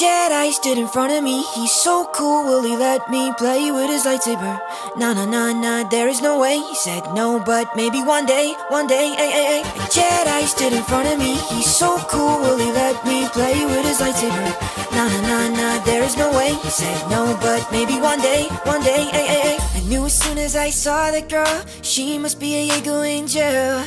Jedi stood in front of me, he's so cool, will he let me play with his lightsaber? Nah, nah, nah, nah, there is no way, he said no, but maybe one day, ay. A Jedi stood in front of me, he's so cool, will he let me play with his lightsaber? Nah, nah, nah, nah, there is no way, he said no, but maybe one day, ay. I knew as soon as I saw that girl, she must be a Jaeger angel.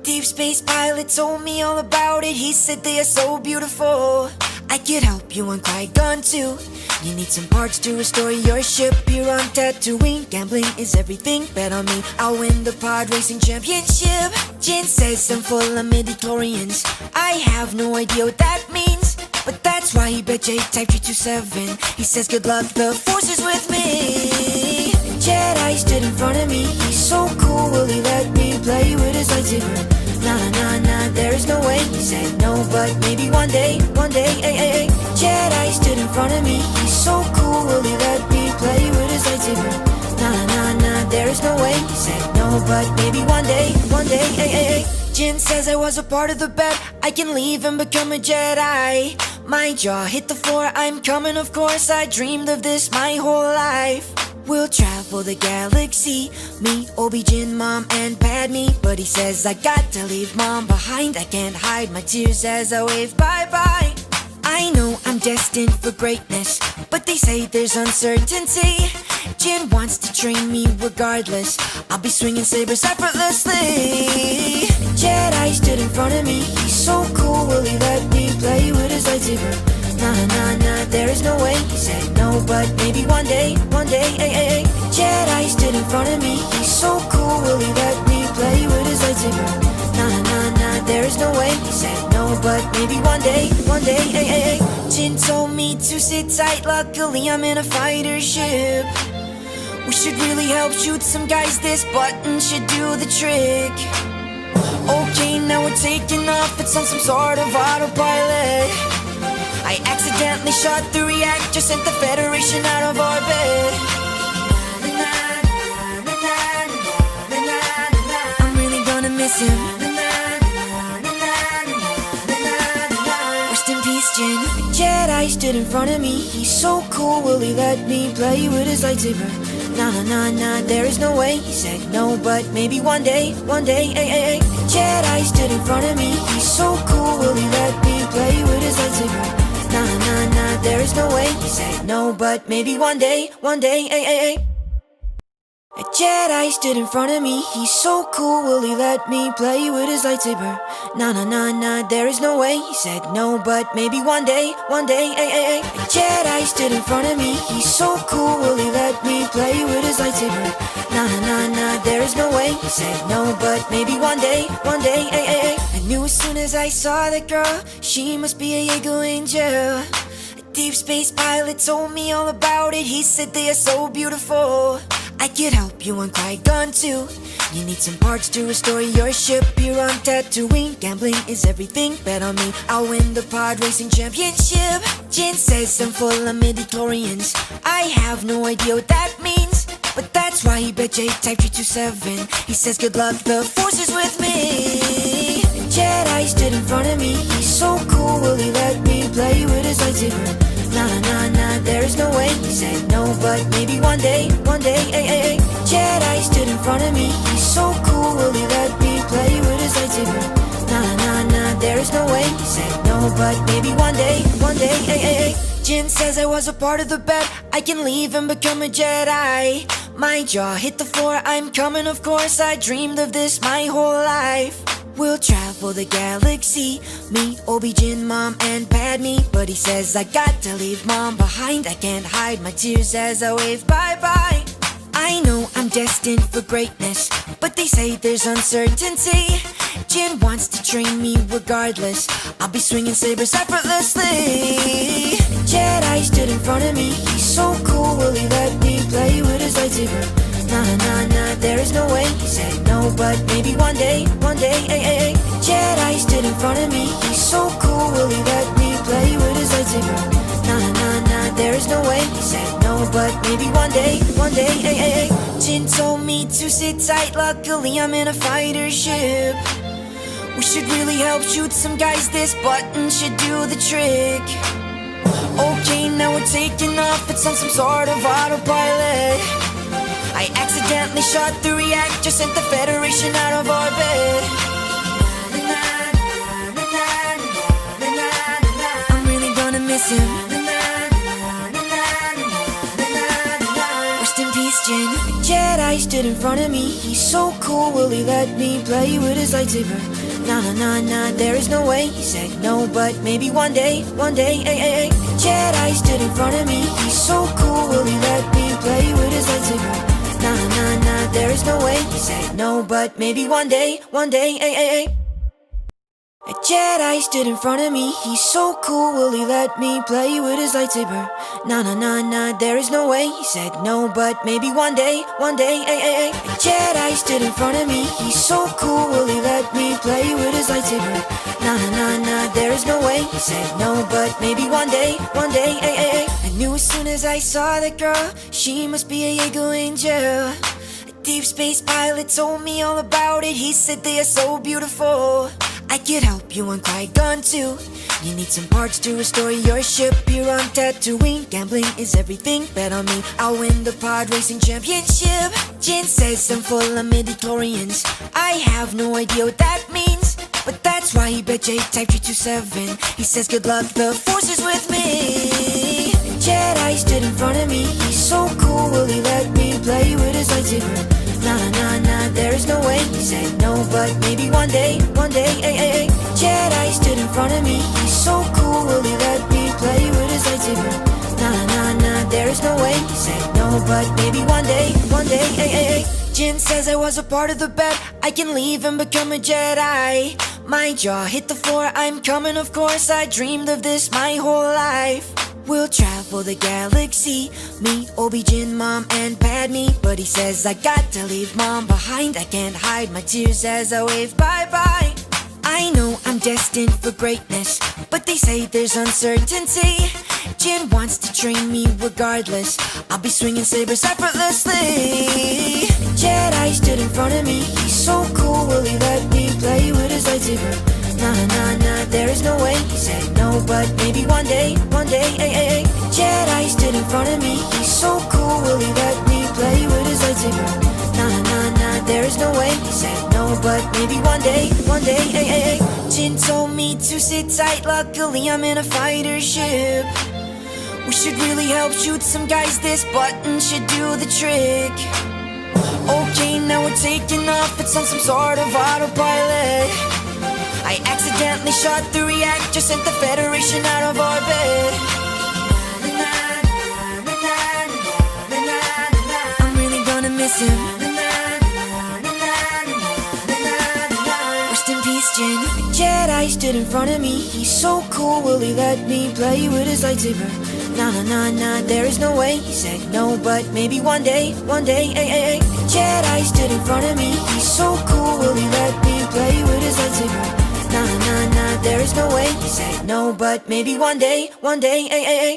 Deep space pilot told me all about it. He said they are so beautiful. I could help you on Qui-Gon too. You need some parts to restore your ship here on Tatooine. Gambling is everything, bet on me, I'll win the pod racing championship. Jin says I'm full of midichlorians. I have no idea what that means, but that's why he bet J-Type 327. He says good luck, the force is with me. Jedi stood in front of me, he's so cool, will he let me play with his lightsaber? Nah, nah, nah, there is no way, he said no, but maybe one day, ay. Jedi stood in front of me, he's so cool, will he let me play with his lightsaber? Nah, nah, nah, there is no way, he said no, but maybe one day, ay. Jin says I was a part of the bet, I can leave and become a Jedi. My jaw hit the floor, I'm coming, of course, I dreamed of this my whole life. We'll travel the galaxy, me, Obi, Jin, Mom, and Padme. But he says I got to leave Mom behind. I can't hide my tears as I wave bye-bye. I know I'm destined for greatness, but they say there's uncertainty. Jin wants to train me regardless. I'll be swinging sabers effortlessly. Jedi stood in front of me, he's so cool, will he let me play with his lightsaber? Nah, nah, nah, there is no way, he said no, but maybe one day, ay. Jedi stood in front of me, he's so cool, will he let me play with his lightsaber? Nah, nah, nah, there is no way, he said no, but maybe one day, ay. Jin told me to sit tight, luckily I'm in a fighter ship. We should really help shoot some guys, this button should do the trick. Okay, now we're taking off, it's on some sort of autopilot. I accidentally shot the reactor, sent the Federation out of orbit. I'm really gonna miss him. Rest in peace, Jin. A Jedi stood in front of me, he's so cool, will he let me play with his lightsaber? Nah, nah, nah, nah, there is no way, he said no, but maybe one day, ay. Jedi stood in front of me, he's so cool, will he let me play with his lightsaber? Nah, nah, nah, there is no way, he said no, but maybe one day, ay. A Jedi stood in front of me, he's so cool, will he let me play with his lightsaber? Nah, nah, nah, nah, there is no way, he said no, but maybe one day, ay. A Jedi stood in front of me, he's so cool, will he let me play with his lightsaber? Nah, nah, nah, there is no way, he said no, but maybe one day, ay. I knew as soon as I saw that girl, she must be a Jaeger angel. A deep space pilot told me all about it, he said they are so beautiful. I could help you on Qui-Gon too. You need some parts to restore your ship here on Tatooine. Gambling is everything, bet on me, I'll win the pod racing championship. Jin says I'm full of midichlorians. I have no idea what that means, but that's why he bet J-Type 327. He says good luck, the force is with me. Jedi stood in front of me, he's so cool, will he let me play with his lightsaber? Nah, nah, nah, there is no way, he said no, but maybe one day, ay. Jedi stood in front of me, he's so cool, will he let me play with his lightsaber? Nah, nah, nah, there is no way, he said no, but maybe one day, ay. Jin says I was a part of the bet, I can leave and become a Jedi. My jaw hit the floor, I'm coming, of course, I dreamed of this my whole life. We'll travel the galaxy, me, Obi, Jin, Mom, and Padme. But he says I got to leave Mom behind. I can't hide my tears as I wave bye-bye. I know I'm destined for greatness, but they say there's uncertainty. Jin wants to train me regardless. I'll be swinging sabers effortlessly. Jedi stood in front of me, he's so cool, will he let me play with his lightsaber? Nah, nah, nah, there is no way, he said no, but maybe one day, ay. Jedi stood in front of me, he's so cool, will he let me play with his lightsaber? Nah, nah, nah, there is no way, he said no, but maybe one day, ay. Jin told me to sit tight, luckily I'm in a fighter ship. We should really help shoot some guys, this button should do the trick. we're taking off, it's on some sort of autopilot. I accidentally shot the reactor, sent the Federation out of orbit. I'm really gonna miss him. Rest in peace, Jin. A Jedi stood in front of me, he's so cool, will he let me play with his lightsaber? Nah, nah, nah, nah, there is no way. He said no, but maybe one day, ay, ay, ay. Jedi stood in front of me, he's so cool, will he let me play with his lightsaber? Nah, nah, nah, nah, there is no way. He said no, but maybe one day, ay, ay, ay. A Jedi stood in front of me, he's so cool, will he let me play with his lightsaber? Nah, nah, nah, nah, there is no way. He said no, but maybe one day, ay, ay, ay. A Jedi stood in front of me, he's so cool, will he let me play with his lightsaber? Nah, nah, nah, nah, there is no way. He said no, but maybe one day, ay, ay, ay. I knew as soon as I saw that girl, she must be a Jaeger angel. A deep space pilot told me all about it, he said they are so beautiful. I could help you on Qui-Gon too. You need some parts to restore your ship here on Tatooine. Gambling is everything, bet on me, I'll win the pod racing championship. Jin says I'm full of midichlorians. I have no idea what that means, but that's why he bet J-Type 327. He says good luck, the force is with me. Jedi stood in front of me, he's so cool, will he let me play with his lightsaber? Nah, nah, nah, nah, there is no way. He said no, but maybe one day, ay, ay, ay. Jedi stood in front of me, he's so cool, will he let me play with his lightsaber? Nah, nah, nah, nah, there is no way. He said no, but maybe one day, ay, ay, ay. Jin says I was a part of the bet, I can leave and become a Jedi. My jaw hit the floor, I'm coming, of course, I dreamed of this my whole life. We'll travel the galaxy, me, Obi, Jin, Mom, and Padme. But he says I got to leave Mom behind, I can't hide my tears as I wave bye-bye. I know I'm destined for greatness, but they say there's uncertainty. Jin wants to train me regardless, I'll be swinging sabers effortlessly. Jedi stood in front of me, he's so cool, will he let me play with his lightsaber? Nah, nah, nah, nah, there is no way. He said no, but maybe one day, ay, ay, ay. Jedi stood in front of me, he's so cool, will he let me play with his lightsaber? Nah, nah, nah, nah, there is no way. He said no, but maybe one day, ay, ay, ay. Jin told me to sit tight, luckily I'm in a fighter ship. We should really help shoot some guys, this button should do the trick. Okay, now we're taking off, it's on some sort of autopilot. I accidentally shot the reactor, sent the Federation out of orbit. I'm really gonna miss him. Rest in peace, Jin. A Jedi stood in front of me, he's so cool, will he let me play with his lightsaber? Nah, nah, nah, nah, there is no way. He said no, but maybe one day, ay, ay, ay. Jedi stood in front of me, he's so cool, will he let me play with his lightsaber? Nah, nah, nah, nah, there is no way. He said no, but maybe one day, ay, ay, ay.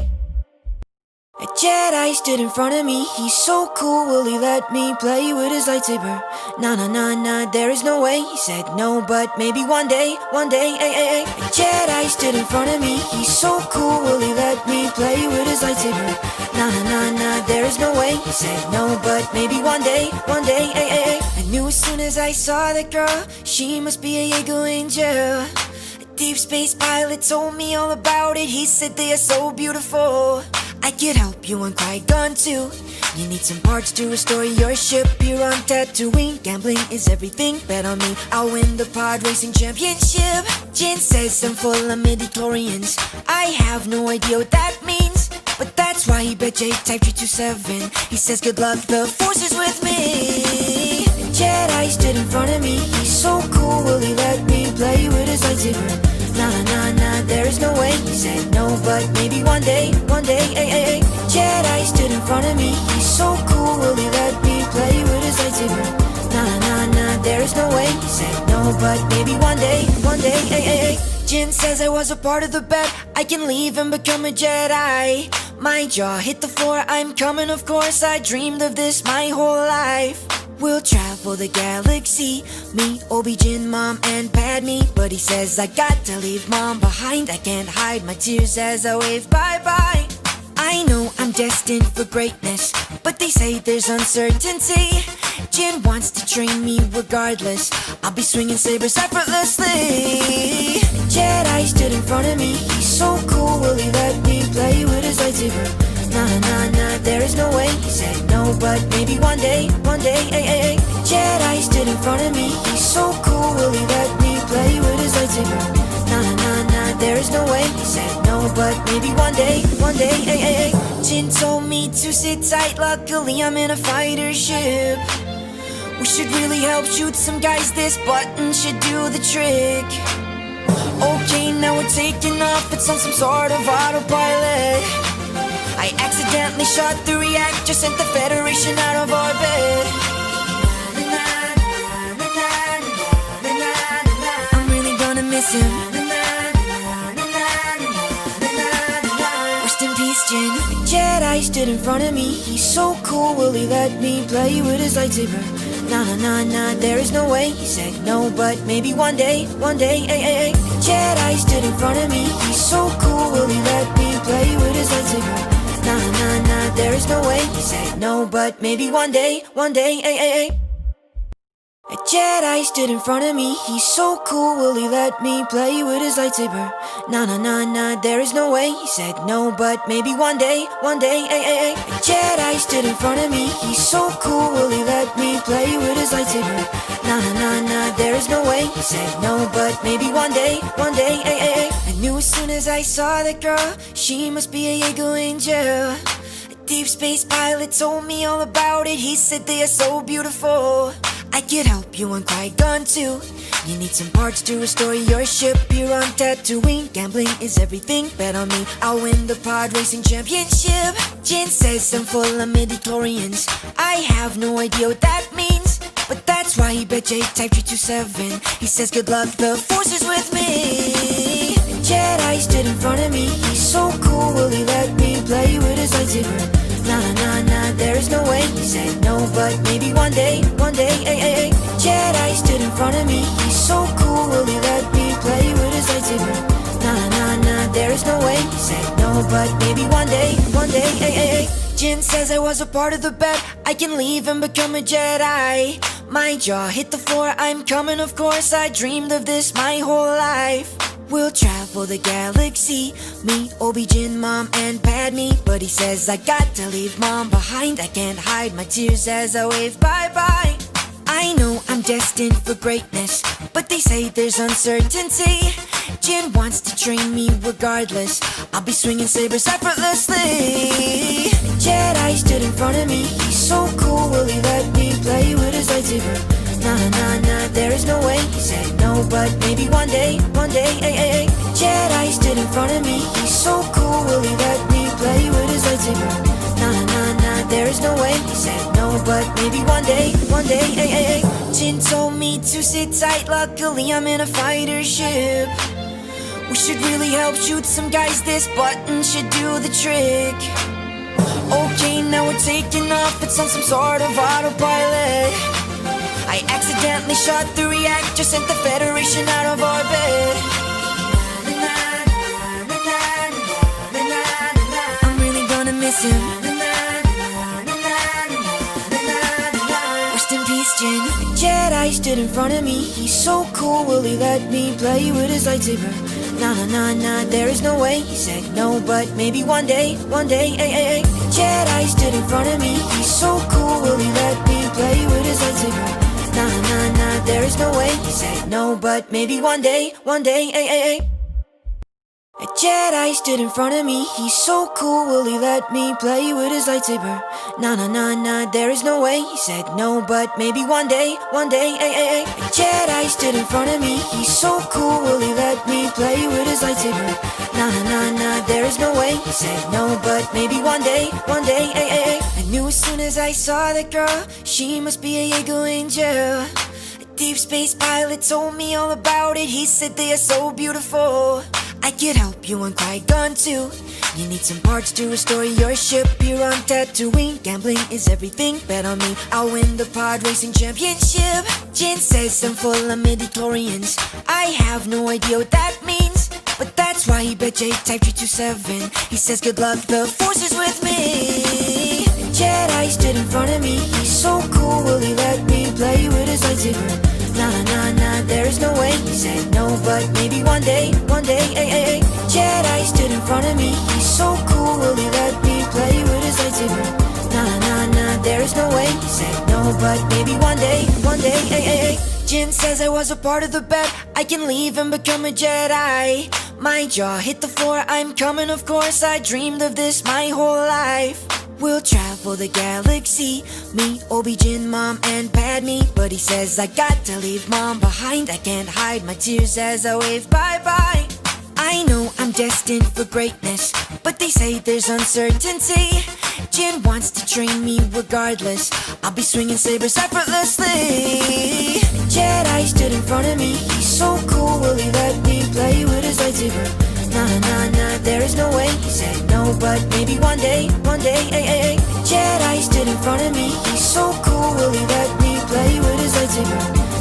A Jedi stood in front of me, he's so cool, will he let me play with his lightsaber? Nah, nah, nah, nah, there is no way. He said no, but maybe one day, ay, ay, ay. A Jedi stood in front of me, he's so cool, will he let me play with his lightsaber? Nah, nah, nah, nah, there is no way. He said no, but maybe one day, ay, ay, ay. I knew as soon as I saw that girl, she must be a Jaeger angel. A deep space pilot told me all about it, he said they are so beautiful. I could help you on Qui-Gon too. You need some parts to restore your ship here on Tatooine. Gambling is everything, bet on me, I'll win the pod racing championship. Jin says I'm full of midichlorians. I have no idea what that means, but that's why he bet J-Type 327. He says good luck, the force is with me. Jedi stood in front of me, he's so cool, will he let me play with his lightsaber? Nah, nah, nah, nah, there is no way. He said no, but maybe one day, ay, ay, ay. Jedi stood in front of me, he's so cool, will he let me play with his lightsaber? Nah, nah, nah, nah, there is no way. He said no, but maybe one day, ay, ay, ay. Jin says I was a part of the bet, I can leave and become a Jedi. My jaw hit the floor, I'm coming, of course, I dreamed of this my whole life. We'll travel the galaxy, me, Obi, Jin, Mom, and Padme. But he says I got to leave Mom behind, I can't hide my tears as I wave bye-bye. I I know I'm destined for greatness, but they say there's uncertainty. Jin wants to train me regardless. I'll be swinging sabers effortlessly. Jedi stood in front of me, he's so cool, will he let me play with his lightsaber? Nah, nah, nah, there is no way. He said no, but maybe one day, ay. Jedi stood in front of me, he's so cool, will he let me play with his lightsaber? Nah, nah, nah, there is no way. He said no, but maybe one day, ay. Jin told me to sit tight, luckily I'm in a fighter ship. We should really help shoot some guys, this button should do the trick. Okay, now we're taking off, it's on some sort of autopilot. I accidentally shot the reactor, sent the Federation out of orbit. I'm really gonna miss him. Rest in peace, Jin. The Jedi stood in front of me, he's so cool, will he let me play with his lightsaber? Nah, nah, nah, nah, there is no way. He said no, but maybe one day, ay. Jedi stood in front of me, he's so cool, will he let me play with his lightsaber? Nah, nah, nah, there is no way. He said no, but maybe one day, ay. A Jedi stood in front of me, he's so cool, will he let me play with his lightsaber? Nah, nah, nah, nah, there is no way. He said no, but maybe one day, ay. A Jedi stood in front of me, he's so cool, will he let me play with his lightsaber? Nah, nah, nah, nah, there is no way. He said no, but maybe one day, ay. I knew as soon as I saw that girl, she must be a Jaeger angel. A deep space pilot told me all about it, he said they are so beautiful. I could help you on Qui-Gon too. You need some parts to restore your ship here on Tatooine. Gambling is everything, bet on me, I'll win the pod racing championship. Jin says I'm full of midichlorians. I have no idea what that means, but that's why he bet J-Type 327. He says good luck, the force is with me. Jedi stood in front of me, he's so cool, will he let me play with his lightsaber? Nah, nah, nah, there is no way. He said no, but maybe one day, ay. Jedi stood in front of me, he's so cool, will he let me play with his lightsaber? Nah, nah, nah, there is no way. He said no, but maybe one day, ay. Jin says I was a part of the bet, I can leave and become a Jedi. My jaw hit the floor, I'm coming, of course, I dreamed of this my whole life. We'll travel the galaxy, meet Obi-Wan, Mom, and Padme. But he says I got to leave Mom behind, I can't hide my tears as I wave bye-bye. I know I'm destined for greatness, but they say there's uncertainty. Jin wants to train me regardless, I'll be swinging sabers effortlessly. Jedi stood in front of me, he's so cool, will he let me play with his lightsaber? Nah, nah, nah, there is no way. He said no, but maybe one day, ay. Jedi stood in front of me, he's so cool, will he let me play with his lightsaber? Nah, nah, nah, there is no way. He said no, but maybe one day, ay. Jin told me to sit tight, luckily I'm in a fighter ship. We should really help shoot some guys, this button should do the trick. Okay, now we're taking off, it's on some sort of autopilot. I accidentally shot the reactor, sent the Federation out of orbit. I'm really gonna miss him. Rest in peace, Jin. The Jedi stood in front of me, he's so cool, will he let me play with his lightsaber? Nah, nah, nah, nah, there is no way. He said no, but maybe one day, ay. Jedi stood in front of me, he's so cool, will he let me play with his lightsaber? Nah, nah, nah, there is no way. He said no, but maybe one day, ay. A Jedi stood in front of me, he's so cool, will he let me play with his lightsaber? Nah, nah, nah, nah, there is no way. He said no, but maybe one day, ay. A Jedi stood in front of me, he's so cool, will he let me play with his lightsaber? Nah, nah, nah, nah, there is no way. He said no, but maybe one day, ay. I knew as soon as I saw that girl, she must be a Jaeger angel. A deep space pilot told me all about it, he said they are so beautiful. I could help you on Qui-Gon too. You need some parts to restore your ship here on Tatooine. Gambling is everything, bet on me, I'll win the pod racing championship. Jin says I'm full of midichlorians. I have no idea what that means, but that's that's why he bet J-Type 327. He says good luck, the force is with me. Jedi stood in front of me, he's so cool, will he let me play with his lightsaber? Nah, nah, nah, there is no way. He said no, but maybe one day, ay, ay, ay. Jedi stood in front of me, he's so cool, will he let me play with his lightsaber? Nah, nah, nah, there is no way. He said no, but maybe one day, ay, ay, ay. Jin says I was a part of the bet, I can leave and become a Jedi. My jaw hit the floor, I'm coming, of course, I dreamed of this my whole life. We'll travel the galaxy, me, Obi, Jin, Mom, and Padme. But he says I got to leave Mom behind, I can't hide my tears as I wave bye-bye. I know I'm destined for greatness, but they say there's uncertainty. Jin wants to train me regardless, I'll be swinging sabers effortlessly. Jedi stood in front of me, he's so cool, will he let me play with his lightsaber? Nah, nah, nah, there is no way. He said no, but maybe one day, ay, ay, ay. Jedi stood in front of me, he's so cool, will he let me play with his lightsaber?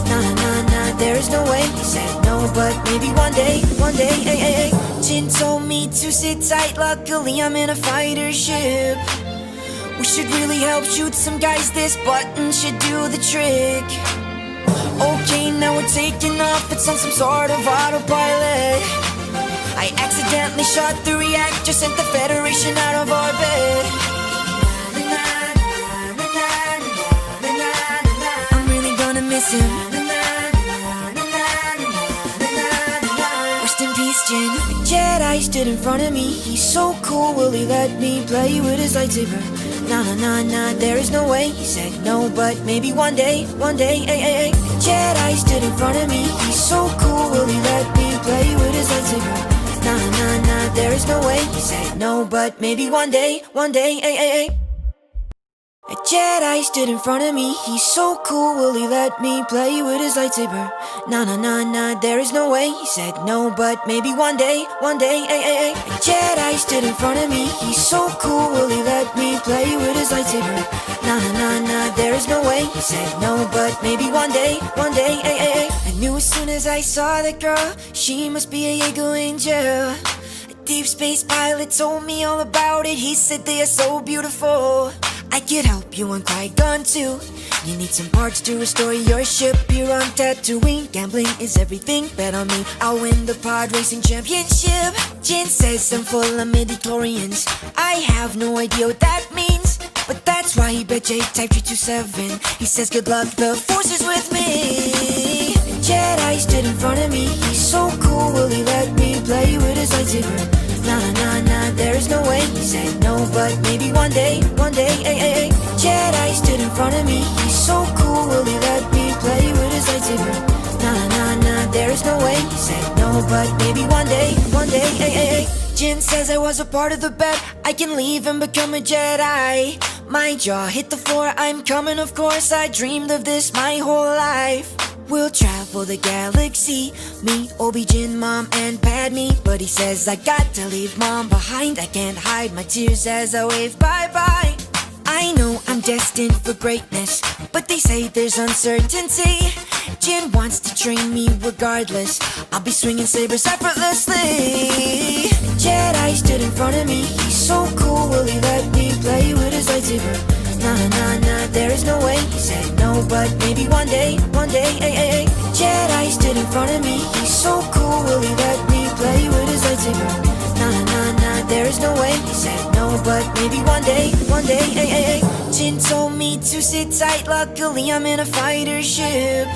Nah, nah, nah, there is no way. He said no, but maybe one day, ay, ay, ay. Jin told me to sit tight, luckily I'm in a fighter ship. We should really help shoot some guys, this button should do the trick. Okay, now we're taking off, it's on some sort of autopilot. I accidentally shot the reactor, sent the Federation out of orbit. I'm really gonna miss him. Rest in peace, Jin. Jedi stood in front of me, he's so cool, will he let me play with his lightsaber? Nah, nah, nah, nah, there is no way. He said no, but maybe one day, ay, ay, ay. Jedi stood in front of me, he's so cool, will he let me play with his lightsaber? Nah, nah, nah, there is no way. He said no, but maybe one day, ay, ay, ay. A Jedi stood in front of me, he's so cool, will he let me play with his lightsaber? Nah, nah, nah, nah, there is no way. He said no, but maybe one day, ay, ay, ay. A Jedi stood in front of me, he's so cool, will he let me play with his lightsaber? Nah, nah, nah, there is no way. He said no, but maybe one day, ay, ay, ay. I knew as soon as I saw that girl, she must be a Jaeger angel. A deep space pilot told me all about it, he said they are so beautiful. I could help you on Qui-Gon too. You need some parts to restore your ship here on Tatooine. Gambling is everything, bet on me, I'll win the pod racing championship. Jin says I'm full of midichlorians, I have no idea what that means, but that's why he bet J-Type 327. He says good luck, the force is with me. Jedi stood in front of me, he's so cool, will he let me play with his lightsaber? Nah, nah, nah, there is no way. He said no, but maybe one day, ay, ay, ay. Jedi stood in front of me, he's so cool, will he let me play with his lightsaber? Nah, nah, nah, there is no way. He said no, but maybe one day, ay, ay, ay. Jin says I was a part of the bet, I can leave and become a Jedi. My jaw hit the floor, I'm coming, of course, I dreamed of this my whole life. We'll travel the galaxy, me, Obi, Jin, Mom, and Padme. But he says I got to leave Mom behind, I can't hide my tears as I wave bye-bye. I know I'm destined for greatness, but they say there's uncertainty. Jin wants to train me regardless, I'll be swinging sabers effortlessly. Jedi stood in front of me, he's so cool, will he let me play with his lightsaber? Nah, nah, nah, there is no way. He said no, but maybe one day, ay, ay, ay. Jedi stood in front of me, he's so cool, will he let me play with his lightsaber? Nah, nah, nah, there is no way. He said no, but maybe one day, ay, ay, ay. Jin told me to sit tight, luckily I'm in a fighter ship.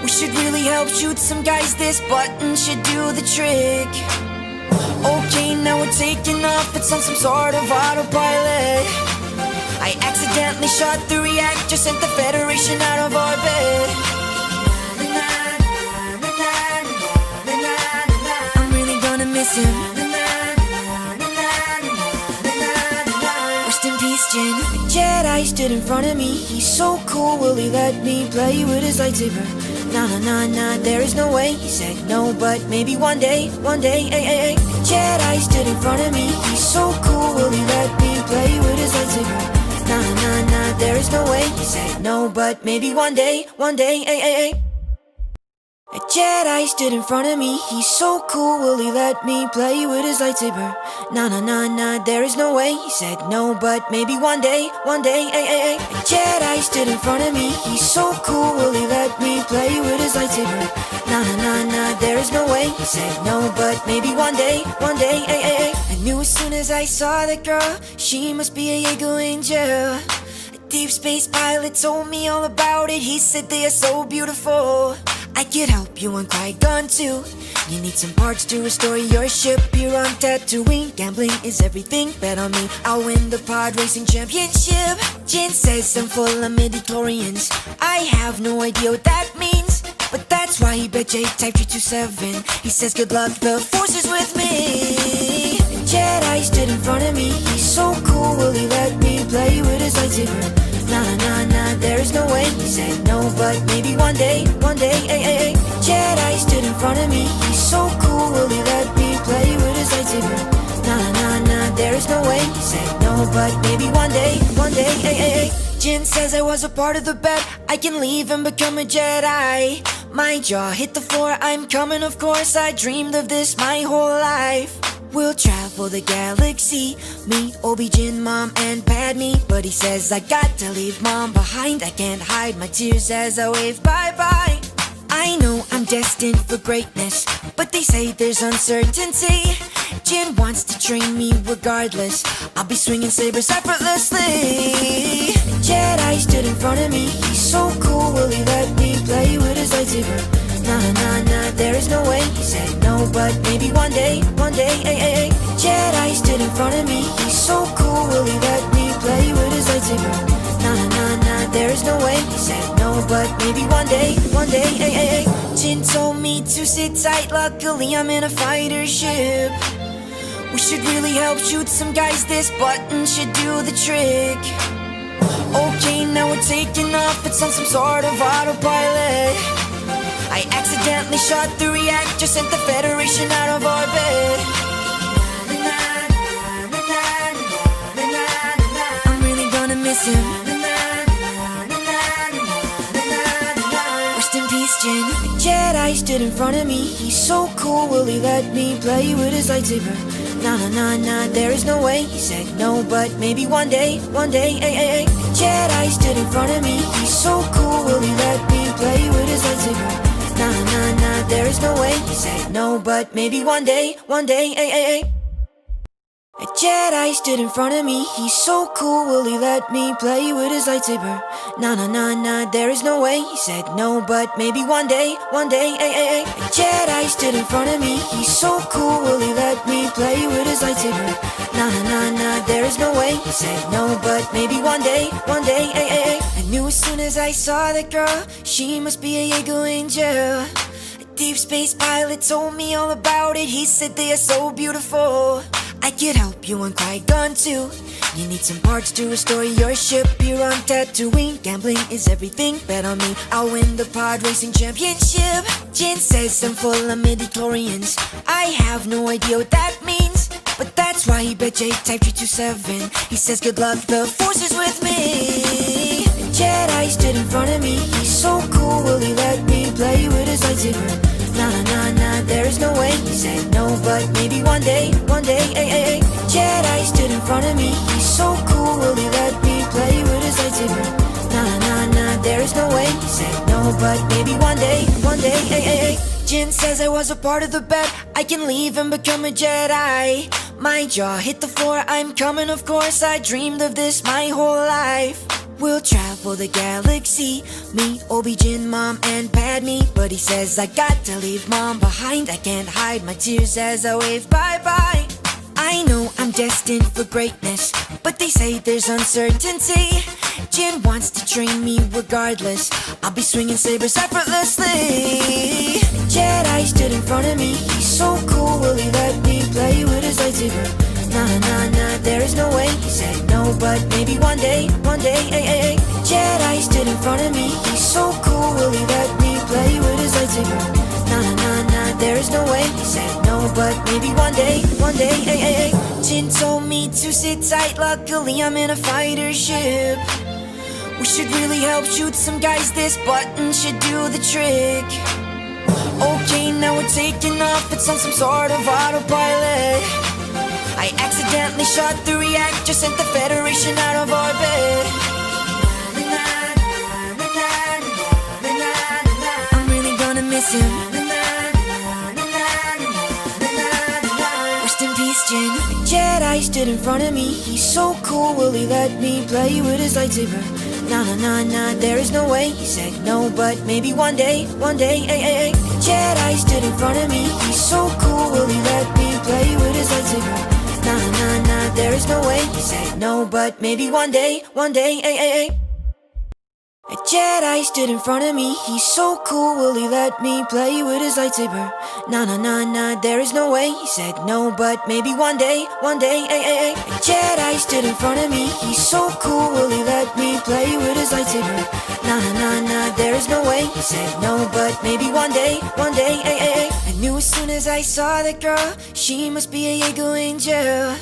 We should really help shoot some guys, this button should do the trick. Okay, now we're taking off, it's on some sort of autopilot. I accidentally shot the reactor, sent the Federation out of orbit. I'm really gonna miss him. Rest in peace, Jin. A Jedi stood in front of me, he's so cool, will he let me play with his lightsaber? Nah, nah, nah, nah, there is no way. He said no, but maybe one day, ay, ay, ay. Jedi stood in front of me, he's so cool, will he let me play with his lightsaber? Nah, nah, nah, there is no way. He said no, but maybe one day, ay, ay, ay. A Jedi stood in front of me, he's so cool, will he let me play with his lightsaber? Nah, nah, nah, nah, there is no way, he said no, but maybe one day, ay. Jedi stood in front of me, he's so cool, will he let me play with his lightsaber? Nah, nah, nah, nah, there is no way, he said no, but maybe one day, ay. I knew as soon as I saw that girl, she must be a Jaeger angel. Deep space pilot told me all about it. He said they are so beautiful. I could help you on Qui-Gon too. You need some parts to restore your ship here on Tatooine. Gambling is everything, bet on me, I'll win the pod racing championship. Jin says I'm full of midichlorians. I have no idea what that means, but that's why he bet J-Type 327. He says good luck, the force is with me. Jedi stood in front of me, he's so cool, will he let me play with his lightsaber? Nah, nah, nah, there is no way, he said no, but maybe one day, ay. Jedi stood in front of me, he's so cool, will he let me play with his lightsaber? Nah, nah, nah, there is no way, he said no, but maybe one day, ay. Jin says I was a part of the bet, I can leave and become a Jedi. My jaw hit the floor, I'm coming, of course, I dreamed of this my whole life. We'll travel the galaxy, me, Obi, Jin, Mom, and Padme. But he says I got to leave Mom behind. I can't hide my tears as I wave bye-bye. I know I'm destined for greatness, but they say there's uncertainty. Jin wants to train me regardless. I'll be swinging sabers effortlessly. Jedi stood in front of me, he's so cool, will he let me play with his lightsaber? Nah, nah, nah, there is no way, he said no, but maybe one day, ay. Jedi stood in front of me, he's so cool, will he let me play with his lightsaber? Nah, nah, nah, there is no way, he said no, but maybe one day, ay. Jin told me to sit tight, luckily I'm in a fighter ship. We should really help shoot some guys, this button should do the trick. Okay, now we're taking off, it's on some sort of autopilot. I accidentally shot the reactor, sent the Federation out of orbit. I'm really gonna miss him. Rest in peace, Jin. The Jedi stood in front of me, he's so cool, will he let me play with his lightsaber? Nah, nah, nah, nah, there is no way, he said no, but maybe one day, ay. Jedi stood in front of me, he's so cool, will he let me play with his lightsaber? Nah, nah, nah, there is no way, he said no, but maybe one day, ay. A Jedi stood in front of me, he's so cool, will he let me play with his lightsaber? Nah, nah, nah, nah, there is no way, he said no, but maybe one day, ay. A Jedi stood in front of me, he's so cool, will he let me play with his lightsaber? Nah, nah, nah, nah, there is no way, he said no, but maybe one day, ay. I knew as soon as I saw that girl, she must be a Jaeger angel. A deep space pilot told me all about it, he said they are so beautiful. I could help you on Qui-Gon too. You need some parts to restore your ship here on Tatooine. Gambling is everything, bet on me, I'll win the pod racing championship. Jin says I'm full of midichlorians. I have no idea what that means, but that's why he bet J-Type 327. He says good luck, the force is with me. Jedi stood in front of me, he's so cool, will he let me play with his lightsaber? Nah, nah, nah, there is no way, he said no, but maybe one day, ay. Jedi stood in front of me, he's so cool, will he let me play with his lightsaber? Nah, nah, nah, there is no way, he said no, but maybe one day, ay. Jin says I was a part of the bet, I can leave and become a Jedi. My jaw hit the floor, I'm coming, of course, I dreamed of this my whole life. We'll travel the galaxy, me, Obi, Jin, Mom, and Padme. But he says I got to leave Mom behind. I can't hide my tears as I wave bye-bye. I know I'm destined for greatness, but they say there's uncertainty. Jin wants to train me regardless. I'll be swinging sabers effortlessly. Jedi stood in front of me, he's so cool, will he let me play with his lightsaber? Nah, nah, nah, there is no way, he said no, but maybe one day, ay. Jedi stood in front of me, he's so cool, will he let me play with his lightsaber? Nah, nah, nah, there is no way, he said no, but maybe one day, ay. Jin told me to sit tight, luckily I'm in a fighter ship. We should really help shoot some guys, this button should do the trick. Okay, now we're taking off, it's on some sort of autopilot. I accidentally shot the reactor, sent the Federation out of orbit. I'm really gonna miss him. Rest in peace, Jin. A Jedi stood in front of me, he's so cool, will he let me play with his lightsaber? Nah, nah, nah, nah, there is no way. He said no, but maybe one day, ay, ay, ay. Jedi stood in front of me, he's so cool, will he let me play with his lightsaber? Nah, nah, nah, there is no way. He said no, but maybe one day, ay, ay, ay. A Jedi stood in front of me, he's so cool, will he let me play with his lightsaber? Nah, nah, nah, nah, there is no way. He said no, but maybe one day, ay, ay, ay. A Jedi stood in front of me, he's so cool, will he let me play with his lightsaber? Nah, nah, nah, nah, there is no way. He said no, but maybe one day, ay, ay, ay. I knew as soon as I saw that girl, she must be a Jaeger angel. A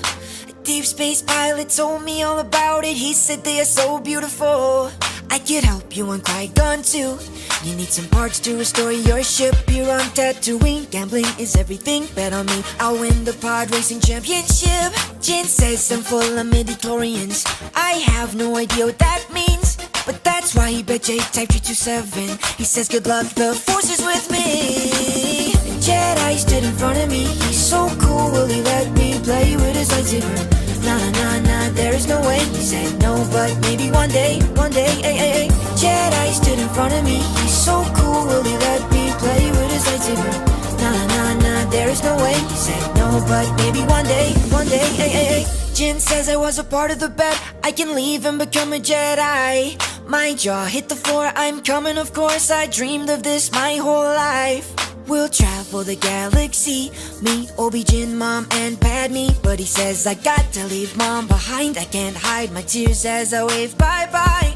deep space pilot told me all about it, he said they are so beautiful. I could help you on Qui-Gon too. You need some parts to restore your ship here on Tatooine. Gambling is everything, bet on me, I'll win the pod racing championship. Jin says I'm full of midi-chlorians, I have no idea what that means, but that's why he bet J-Type 327. He says good luck, the force is with me. A Jedi stood in front of me, he's so cool, will he let me play with his lightsaber? Nah, nah, nah, nah, there is no way. He said no, but maybe one day, ay, ay, ay. Jedi stood in front of me, he's so cool, will he let me play with his lightsaber? Nah, nah, nah, nah, there is no way. He said no, but maybe one day, ay, ay, ay. Jin says I was a part of the bet, I can leave and become a Jedi. My jaw hit the floor, I'm coming, of course, I dreamed of this my whole life. We'll travel the galaxy, me, Obi-Jin, Mom, and Padme. But he says I got to leave Mom behind, I can't hide my tears as I wave bye-bye.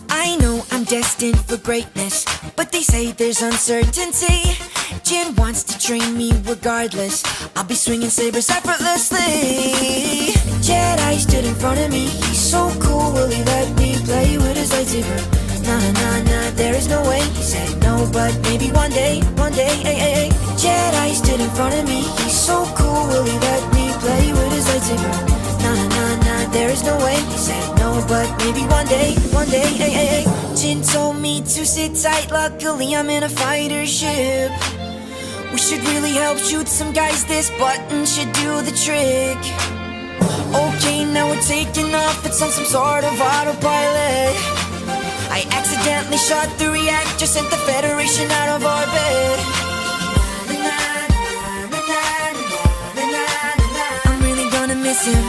I know I'm destined for greatness, but they say there's uncertainty. Jin wants to train me regardless, I'll be swinging sabers effortlessly. Jedi stood in front of me, he's so cool, will he let me play with his lightsaber? Nah, nah, nah, nah, there is no way. He said no, but maybe one day, ay, ay, ay. Jedi stood in front of me, he's so cool, will he let me play with his lightsaber? Nah, nah, nah, nah, there is no way. He said no, but maybe one day, ay, ay, ay. Jin told me to sit tight, luckily I'm in a fighter ship. We should really help shoot some guys, this button should do the trick. Okay, now we're taking off, it's on some sort of autopilot. I accidentally shot the reactor, sent the Federation out of orbit. I'm really gonna miss him.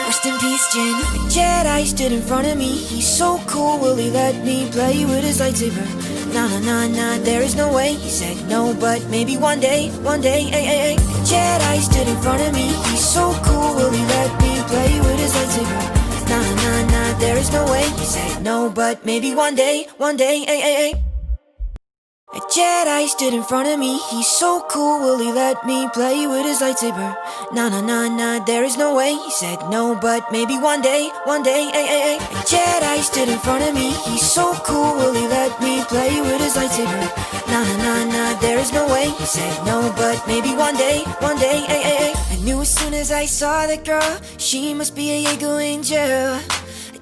Rest in peace, Jin. A Jedi stood in front of me, he's so cool, will he let me play with his lightsaber? Nah, nah, nah, nah, there is no way. He said no, but maybe one day, ay, ay, ay. Jedi stood in front of me, he's so cool, will he let me play with his lightsaber? Nah, nah, nah, there is no way. He said no, but maybe one day, ay, ay, ay. A Jedi stood in front of me, he's so cool, will he let me play with his lightsaber? Nah, nah, nah, nah, there is no way. He said no, but maybe one day, ay, ay, ay. A Jedi stood in front of me, he's so cool, will he let me play with his lightsaber? Nah, nah, nah, nah, there is no way. He said no, but maybe one day, ay, ay, ay. I knew as soon as I saw that girl, she must be a Jaeger angel. A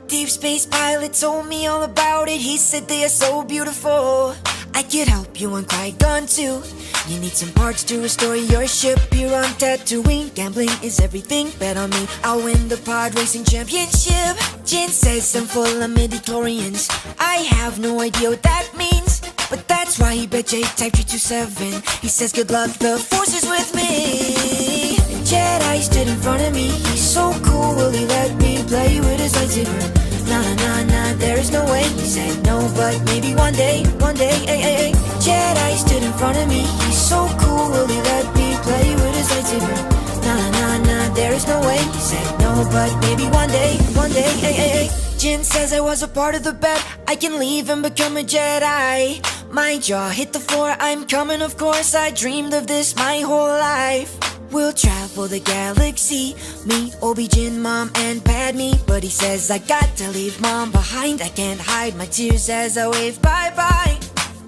deep space pilot told me all about it, he said they are so beautiful. I could help you on Qui-Gon too. You need some parts to restore your ship here on Tatooine. Gambling is everything, bet on me, I'll win the pod racing championship. Jin says I'm full of midi-chlorians, I have no idea what that means, but that's why he bet J-Type 327. He says good luck, the force is with me. A Jedi stood in front of me, he's so cool, will he let me play with his lightsaber? Nah, nah, nah, nah, there is no way. He said no, but maybe one day, ay, ay, ay. Jedi stood in front of me, he's so cool, will he let me play with his lightsaber? Nah, nah, nah, nah, there is no way. He said no, but maybe one day, ay, ay, ay. Jin says I was a part of the bet, I can leave and become a Jedi. My jaw hit the floor, I'm coming, of course, I dreamed of this my whole life. We'll travel the galaxy, meet Obi-Jin, Mom, and Padme. But he says I got to leave Mom behind. I can't hide my tears as I wave bye-bye.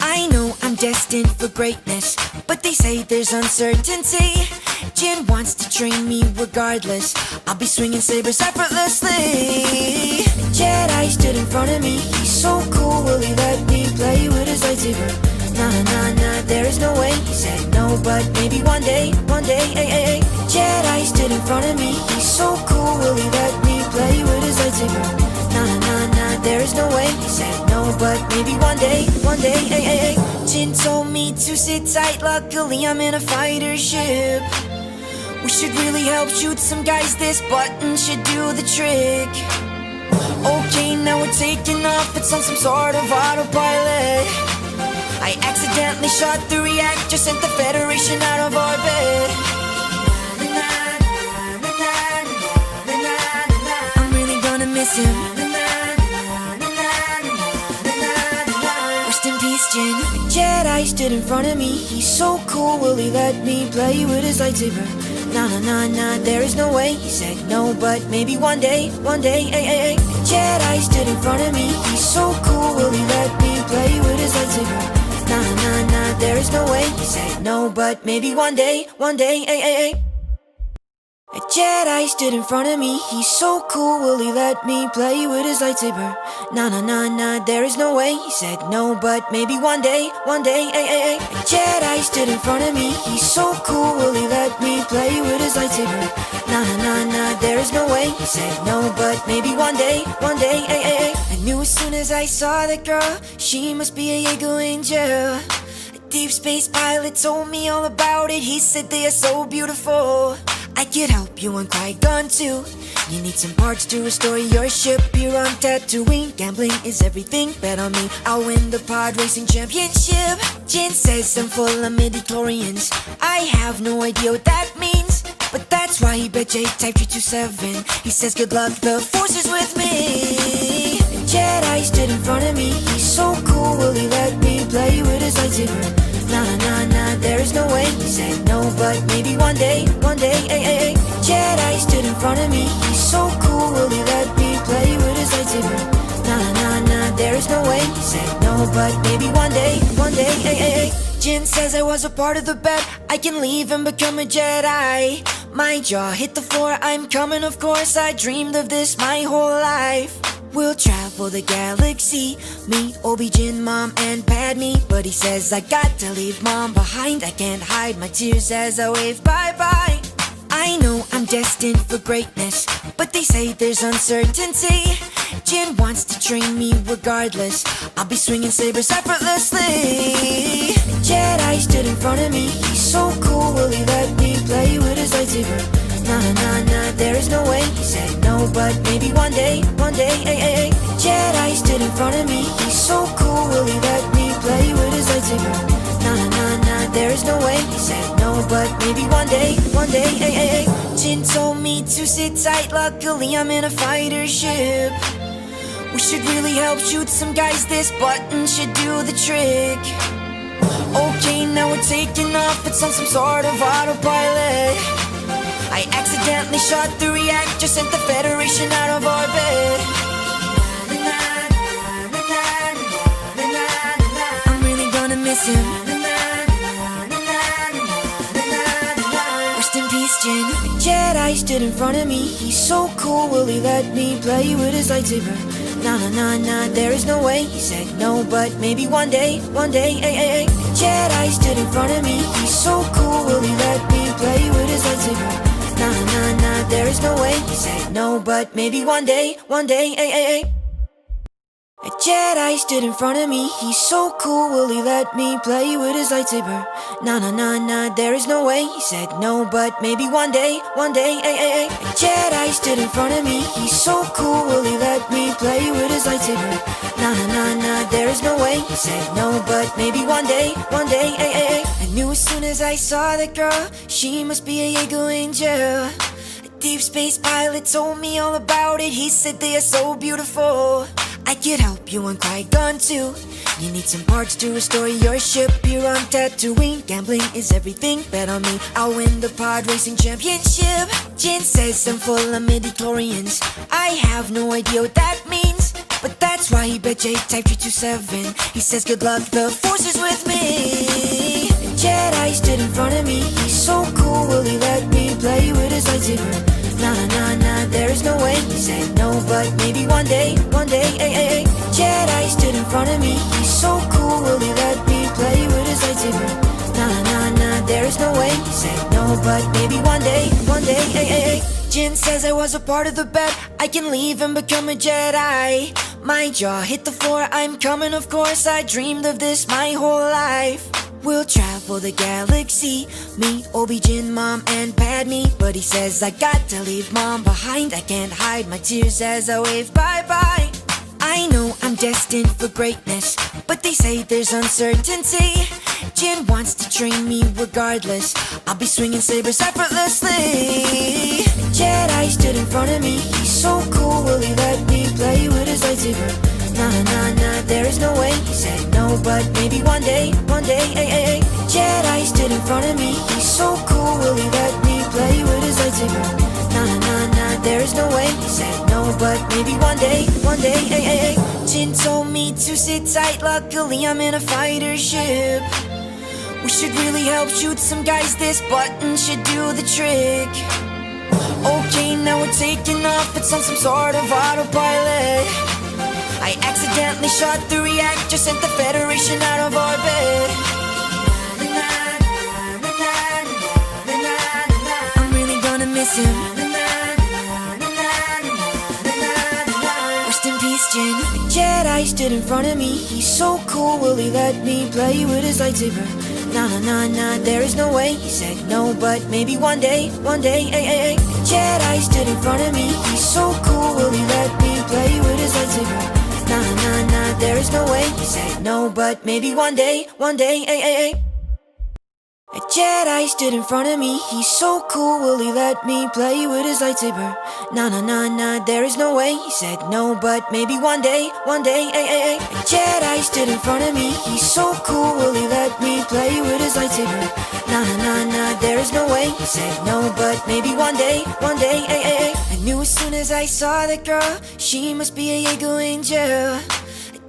I know I'm destined for greatness, but they say there's uncertainty. Jin wants to train me regardless. I'll be swinging sabers effortlessly. Jedi stood in front of me. He's so cool, will he let me play with his lightsaber? Nah, nah, nah, there is no way. He said no, but maybe one day, ay. Jedi stood in front of me. He's so cool, will he let me play with his lightsaber? Nah, nah, nah, there is no way. He said no, but maybe one day, ay. Jin told me to sit tight, luckily I'm in a fighter ship. We should really help shoot some guys, this button should do the trick. Okay, now we're taking off, it's on some sort of autopilot. I accidentally shot the reactor, sent the Federation out of orbit. I'm really gonna miss him. Rest in peace, Jin. Jedi stood in front of me. He's so cool, will he let me play with his lightsaber? Nah, nah, nah, nah, there is no way. He said no, but maybe one day, ay. Jedi stood in front of me. He's so cool, will he let me play with his lightsaber? Nah, nah, nah, there is no way. He said no, but maybe one day, ay. A Jedi stood in front of me. He's so cool, will he let me play with his lightsaber? Nah, nah, nah, nah, there is no way. He said no, but maybe one day, ay. A Jedi stood in front of me. He's so cool, will he let me play with his lightsaber? Nah, nah, nah, nah, there is no way. He said no, but maybe one day, ay. I knew as soon as I saw that girl, she must be a Jaeger angel. A deep space pilot told me all about it. He said they are so beautiful. I could help you on Qui-Gon too. You need some parts to restore your ship here on Tatooine. Gambling is everything, bet on me, I'll win the pod racing championship. Jin says I'm full of midi-chlorians. I have no idea what that means, but that's why he bet J-Type 327. He says good luck, the force is with me. Jedi stood in front of me. He's so cool, will he let me play with his lightsaber? Nah, nah, nah, there is no way. He said no, but maybe one day, ay. Jedi stood in front of me. He's so cool, will he let me play with his lightsaber? Nah, nah, nah, there is no way. He said no, but maybe one day, ay. Jin says I was a part of the bet. I can leave and become a Jedi. My jaw hit the floor, I'm coming, of course. I dreamed of this my whole life. We'll travel the galaxy, meet Obi-Jin, Mom, and Padme. But he says I got to leave Mom behind. I can't hide my tears as I wave bye-bye. I know I'm destined for greatness, but they say there's uncertainty. Jin wants to train me regardless. I'll be swinging sabers effortlessly. Jedi stood in front of me. He's so cool, will he let me play with his lightsaber? Nah, nah, nah, there is no way. He said no, but maybe one day, ay. Jedi stood in front of me. He's so cool, will he let me play with his lightsaber? Nah, nah, nah, there is no way. He said no, but maybe one day, ay. Jin told me to sit tight, luckily I'm in a fighter ship. We should really help shoot some guys, this button should do the trick. Okay, now we're taking off, it's on some sort of autopilot. I accidentally shot the reactor, sent the Federation out of orbit. I'm really gonna miss him. Rest in peace, Jin. Jedi stood in front of me. He's so cool, will he let me play with his lightsaber? Nah, nah, nah, nah, there is no way. He said no, but maybe one day, ay. Jedi stood in front of me. He's so cool, will he let me play with his lightsaber? Nah, nah, nah, there is no way. He said no, but maybe one day, ay. A Jedi stood in front of me. He's so cool, will he let me play with his lightsaber? Nah, nah, nah, nah, there is no way. He said no, but maybe one day, ay. A Jedi stood in front of me. He's so cool, will he let me play with his lightsaber? Nah, nah, nah, nah, there is no way. He said no, but maybe one day, ay. I knew as soon as I saw that girl, she must be a Jaeger angel. A deep space pilot told me all about it. He said they are so beautiful. I could help you on Qui-Gon too. You need some parts to restore your ship here on Tatooine. Gambling is everything, bet on me, I'll win the pod racing championship. Jin says I'm full of midi-chlorians. I have no idea what that means, but that's why he bet J-Type 327. He says good luck, the force is with me. Jedi stood in front of me, he's so cool, will he let me play with his lightsaber? Nah, nah, nah, nah, there is no way. He said no, but maybe one day, ay, ay, ay. Jedi stood in front of me, he's so cool, will he let me play with his lightsaber? Nah, nah, nah, nah, there is no way. He said no, but maybe one day, ay, ay, ay. Jin says I was a part of the bet, I can leave and become a Jedi. My jaw hit the floor, I'm coming, of course, I dreamed of this my whole life. We'll travel the galaxy, me, Obi-Jin, Mom, and Padme. But he says I got to leave Mom behind, I can't hide my tears as I wave bye-bye. I know I'm destined for greatness, but they say there's uncertainty. Jin wants to train me regardless, I'll be swinging sabers effortlessly. Jedi stood in front of me, he's so cool, will he let me play with his lightsaber? Nah, nah, nah, there is no way. He said no, but maybe one day, ay, ay, ay. Jedi stood in front of me, he's so cool, will he let me play with his lightsaber? Nah, nah, nah, there is no way. He said no, but maybe one day, ay, ay, ay. Jin told me to sit tight, luckily I'm in a fighter ship. We should really help shoot some guys, this button should do the trick. Okay, now we're taking off, it's on some sort of autopilot. I accidentally shot the reactor, sent the Federation out of orbit. I'm really gonna miss him. Rest in peace, Jin. Jedi stood in front of me, he's so cool, will he let me play with his lightsaber? Nah, nah, nah, nah, there is no way. He said no, but maybe one day, ay, ay, ay. Jedi stood in front of me, he's so cool, will he let me play with his lightsaber? Nah, nah, nah, there is no way. He said no, but maybe one day, ay, ay, ay. A Jedi stood in front of me, he's so cool, will he let me play with his lightsaber? Nah, nah, nah, nah, there is no way. He said no, but maybe one day, ay, ay, ay. A Jedi stood in front of me, he's so cool, will he let me play with his lightsaber? Nah, nah, nah, nah, there is no way. He said no, but maybe one day, ay, ay, ay. I knew as soon as I saw that girl, she must be a Jaeger angel. A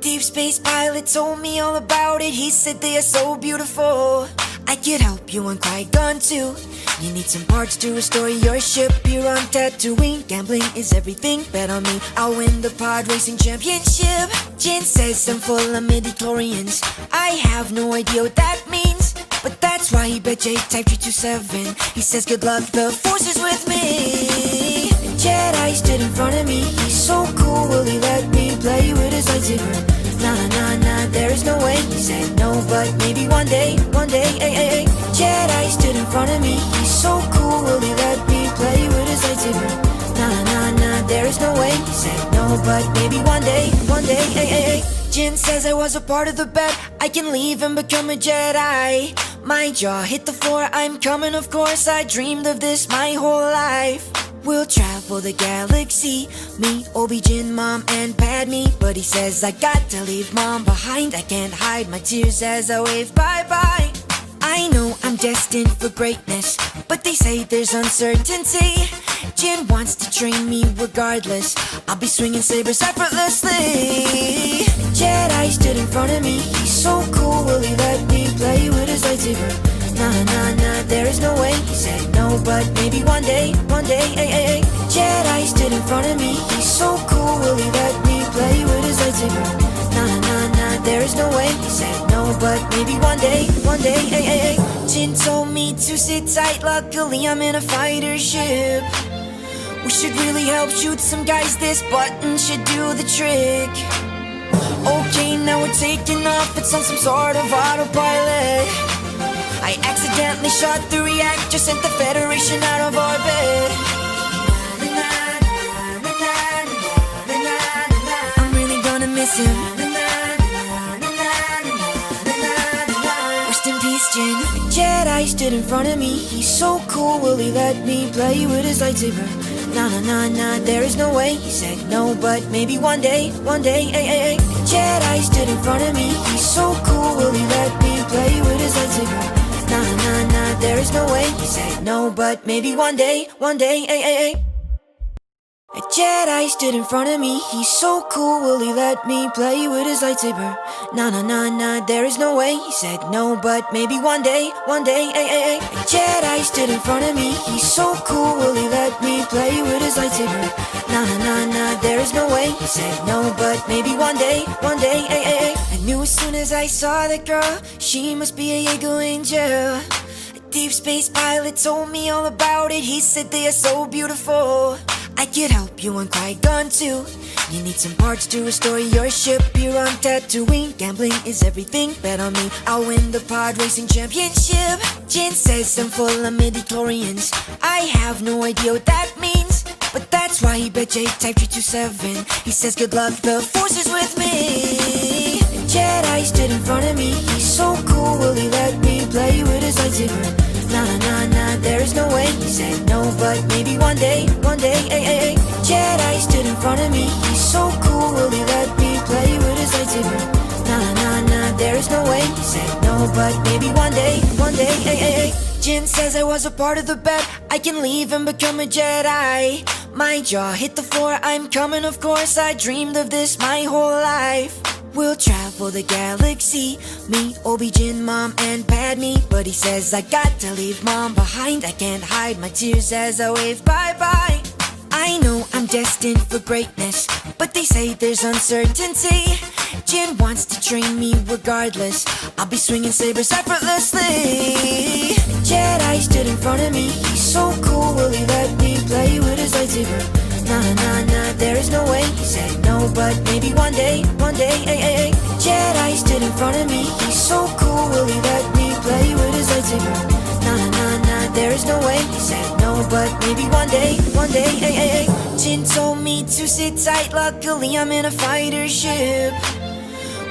deep space pilot told me all about it, he said they are so beautiful. I could help you on Qui-Gon too. You need some parts to restore your ship here on Tatooine. Gambling is everything, bet on me, I'll win the pod racing championship. Jin says I'm full of midi-chlorians. I have no idea what that means, but that's why he bet J-Type 327. He says good luck, the force is with me. Jedi stood in front of me, he's so cool, will he let me play with his lightsaber? Nah, nah, nah, there is no way. He said no, but maybe one day, ay, ay, ay. Jedi stood in front of me, he's so cool, will he let me play with his lightsaber? Nah, nah, nah, there is no way. He said no, but maybe one day, ay, ay, ay. Jin says I was a part of the bet, I can leave and become a Jedi. My jaw hit the floor, I'm coming, of course, I dreamed of this my whole life. We'll travel the galaxy, me, Obi-Jin, Mom, and Padme. But he says I got to leave Mom behind, I can't hide my tears as I wave bye-bye. I know I'm destined for greatness, but they say there's uncertainty. Jin wants to train me regardless, I'll be swinging sabers effortlessly. Jedi stood in front of me, he's so cool, will he let me play with his lightsaber? Nah, nah, nah, there is no way. He said no, but maybe one day, ay, ay, ay. Jedi stood in front of me, he's so cool, will he let me play with his lightsaber? Nah, nah, nah, there is no way. He said no, but maybe one day, ay, ay, ay. Jin told me to sit tight, luckily I'm in a fighter ship. We should really help shoot some guys, this button should do the trick. Okay, now we're taking off, it's on some sort of autopilot. I accidentally shot the reactor, sent the Federation out of orbit. I'm really gonna miss him. Rest in peace, Jin. Jedi stood in in front of me, he's so cool, will he let me play with his lightsaber? Nah, nah, nah, nah, there is no way. He said no, but maybe one day, ay, ay, ay. Jedi stood in front of me, he's so cool, will he let me play with his lightsaber? Nah, nah, nah, nah, there is no way. He said no, but maybe one day, ay, ay, ay. A Jedi stood in front of me, he's so cool, will he let me play with his lightsaber? Nah, nah, nah, nah, there is no way. He said no, but maybe one day, ay, ay, ay. A Jedi stood in front of me, he's so cool, will he let me play with his lightsaber? Nah, nah, nah, nah, there is no way. He said no, but maybe one day, ay, ay, ay. I knew as soon as I saw that girl, she must be a Jaeger angel. A deep space pilot told me all about it, he said they are so beautiful. I could help you on Qui-Gon too. You need some parts to restore your ship here on Tatooine. Gambling is everything, bet on me, I'll win the pod racing championship. Jin says I'm full of midi-chlorians. I have no idea what that means, but that's why he bet J-Type 327. He says good luck, the force is with me. Jedi stood in front of me, he's so cool, will he let me play with his lightsaber? Nah, nah, nah, nah, there is no way. He said no, but maybe one day, ay, ay, ay. Jedi stood in front of me, he's so cool, will he let me play with his lightsaber? Nah, nah, nah, nah, there is no way. He said no, but maybe one day, ay, ay, ay. Jin says I was a part of the bet, I can leave and become a Jedi. My jaw hit the floor, I'm coming, of course, I dreamed of this my whole life. We'll travel the galaxy, me, Obi-Wan, Mom, and Padme. But he says I got to leave Mom behind, I can't hide my tears as I wave bye-bye. I know I'm destined for greatness, but they say there's uncertainty. Jin wants to train me regardless, I'll be swinging sabers effortlessly. Jedi stood in front of me, he's so cool, will he let me play with his lightsaber? Nah, nah, nah, nah, there is no way. He said no, but maybe one day, ay, ay, ay. Jedi stood in front of me, he's so cool, will he let me play with his lightsaber? Nah, nah, nah, nah, there is no way. He said no, but maybe one day, ay, ay, ay. Jin told me to sit tight, luckily I'm in a fighter ship.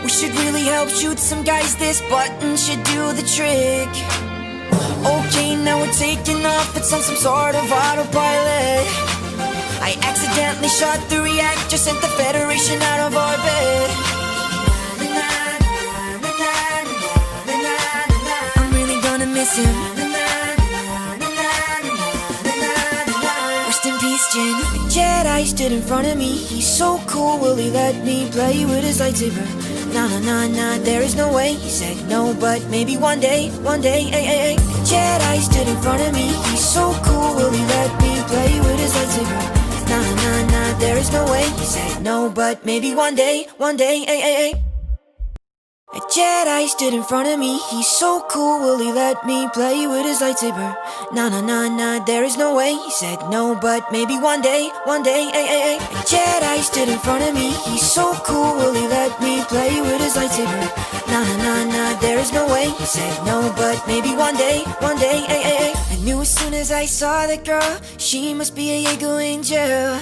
We should really help shoot some guys, this button should do the trick. Okay, now we're taking off, it's on some sort of autopilot. I accidentally shot the reactor, sent the Federation out of orbit. I'm really gonna miss him. Rest in peace, Jin. A Jedi stood in front of me, he's so cool, will he let me play with his lightsaber? Nah, nah, nah, nah, there is no way. He said no, but maybe one day, ay, ay, ay. Jedi stood in front of me, he's so cool, will he let me play with his lightsaber? Nah, nah, nah, there is no way. He said no, but maybe one day, ay, ay, ay. A Jedi stood in front of me, he's so cool, will he let me play with his lightsaber? Nah, nah, nah, nah, there is no way. He said no, but maybe one day, ay, ay, ay. A Jedi stood in front of me, he's so cool, will he let me play with his lightsaber? Nah, nah, nah, nah, there is no way. He said no, but maybe one day, ay, ay, ay. I knew as soon as I saw that girl, she must be a Jaeger angel. A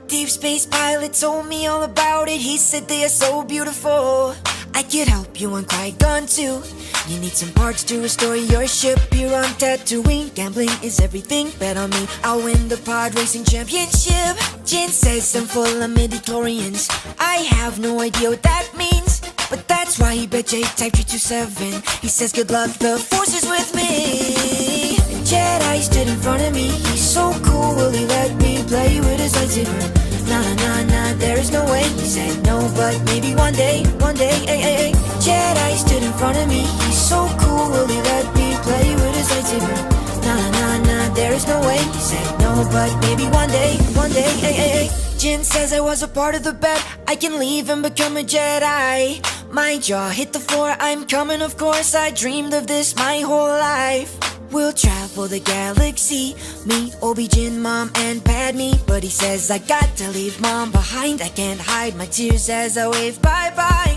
deep space pilot told me all about it, he said they are so beautiful. I could help you on Qui-Gon too. You need some parts to restore your ship here on Tatooine. Gambling is everything, bet on me, I'll win the pod racing championship. Jin says I'm full of midi-chlorians. I have no idea what that means, but that's why he bet J-Type 327. He says good luck, the force is with me. Jedi stood in front of me, he's so cool, will he let me play with his lightsaber? Nah, nah, nah, nah, there is no way. He said no, but maybe one day, ay, ay, ay. Jedi stood in front of me, he's so cool, will he let me play with his lightsaber? Nah, nah, nah, nah, there is no way. He said no, but maybe one day, ay, ay, ay. Jin says I was a part of the bet, I can leave and become a Jedi. My jaw hit the floor, I'm coming, of course, I dreamed of this my whole life. We'll travel the galaxy, me, Obi-Wan, Mom, and Padme. But he says I got to leave Mom behind, I can't hide my tears as I wave bye-bye.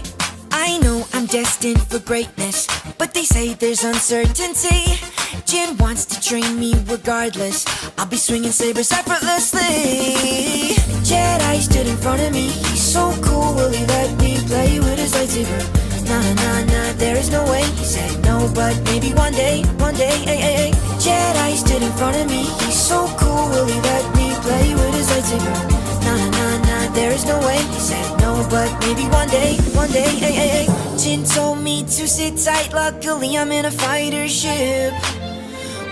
I know I'm destined for greatness, but they say there's uncertainty. Jin wants to train me regardless, I'll be swinging sabers effortlessly. Jedi stood in front of me, he's so cool, will he let me play with his lightsaber? Nah, nah, nah, nah, there is no way. He said no, but maybe one day, Jedi stood in front of me. He's so cool, will he let me play with his lightsaber? Nah, nah, nah, nah, there is no way. He said no, but maybe one day, Jin told me to sit tight, luckily I'm in a fighter ship.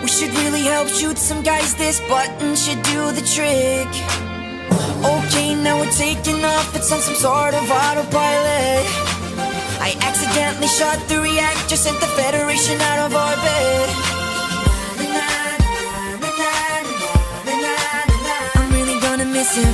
We should really help shoot some guys, this button should do the trick. Okay, now we're taking off, it's on some sort of autopilot. I accidentally shot the reactor, sent the Federation out of orbit. I'm really gonna miss him.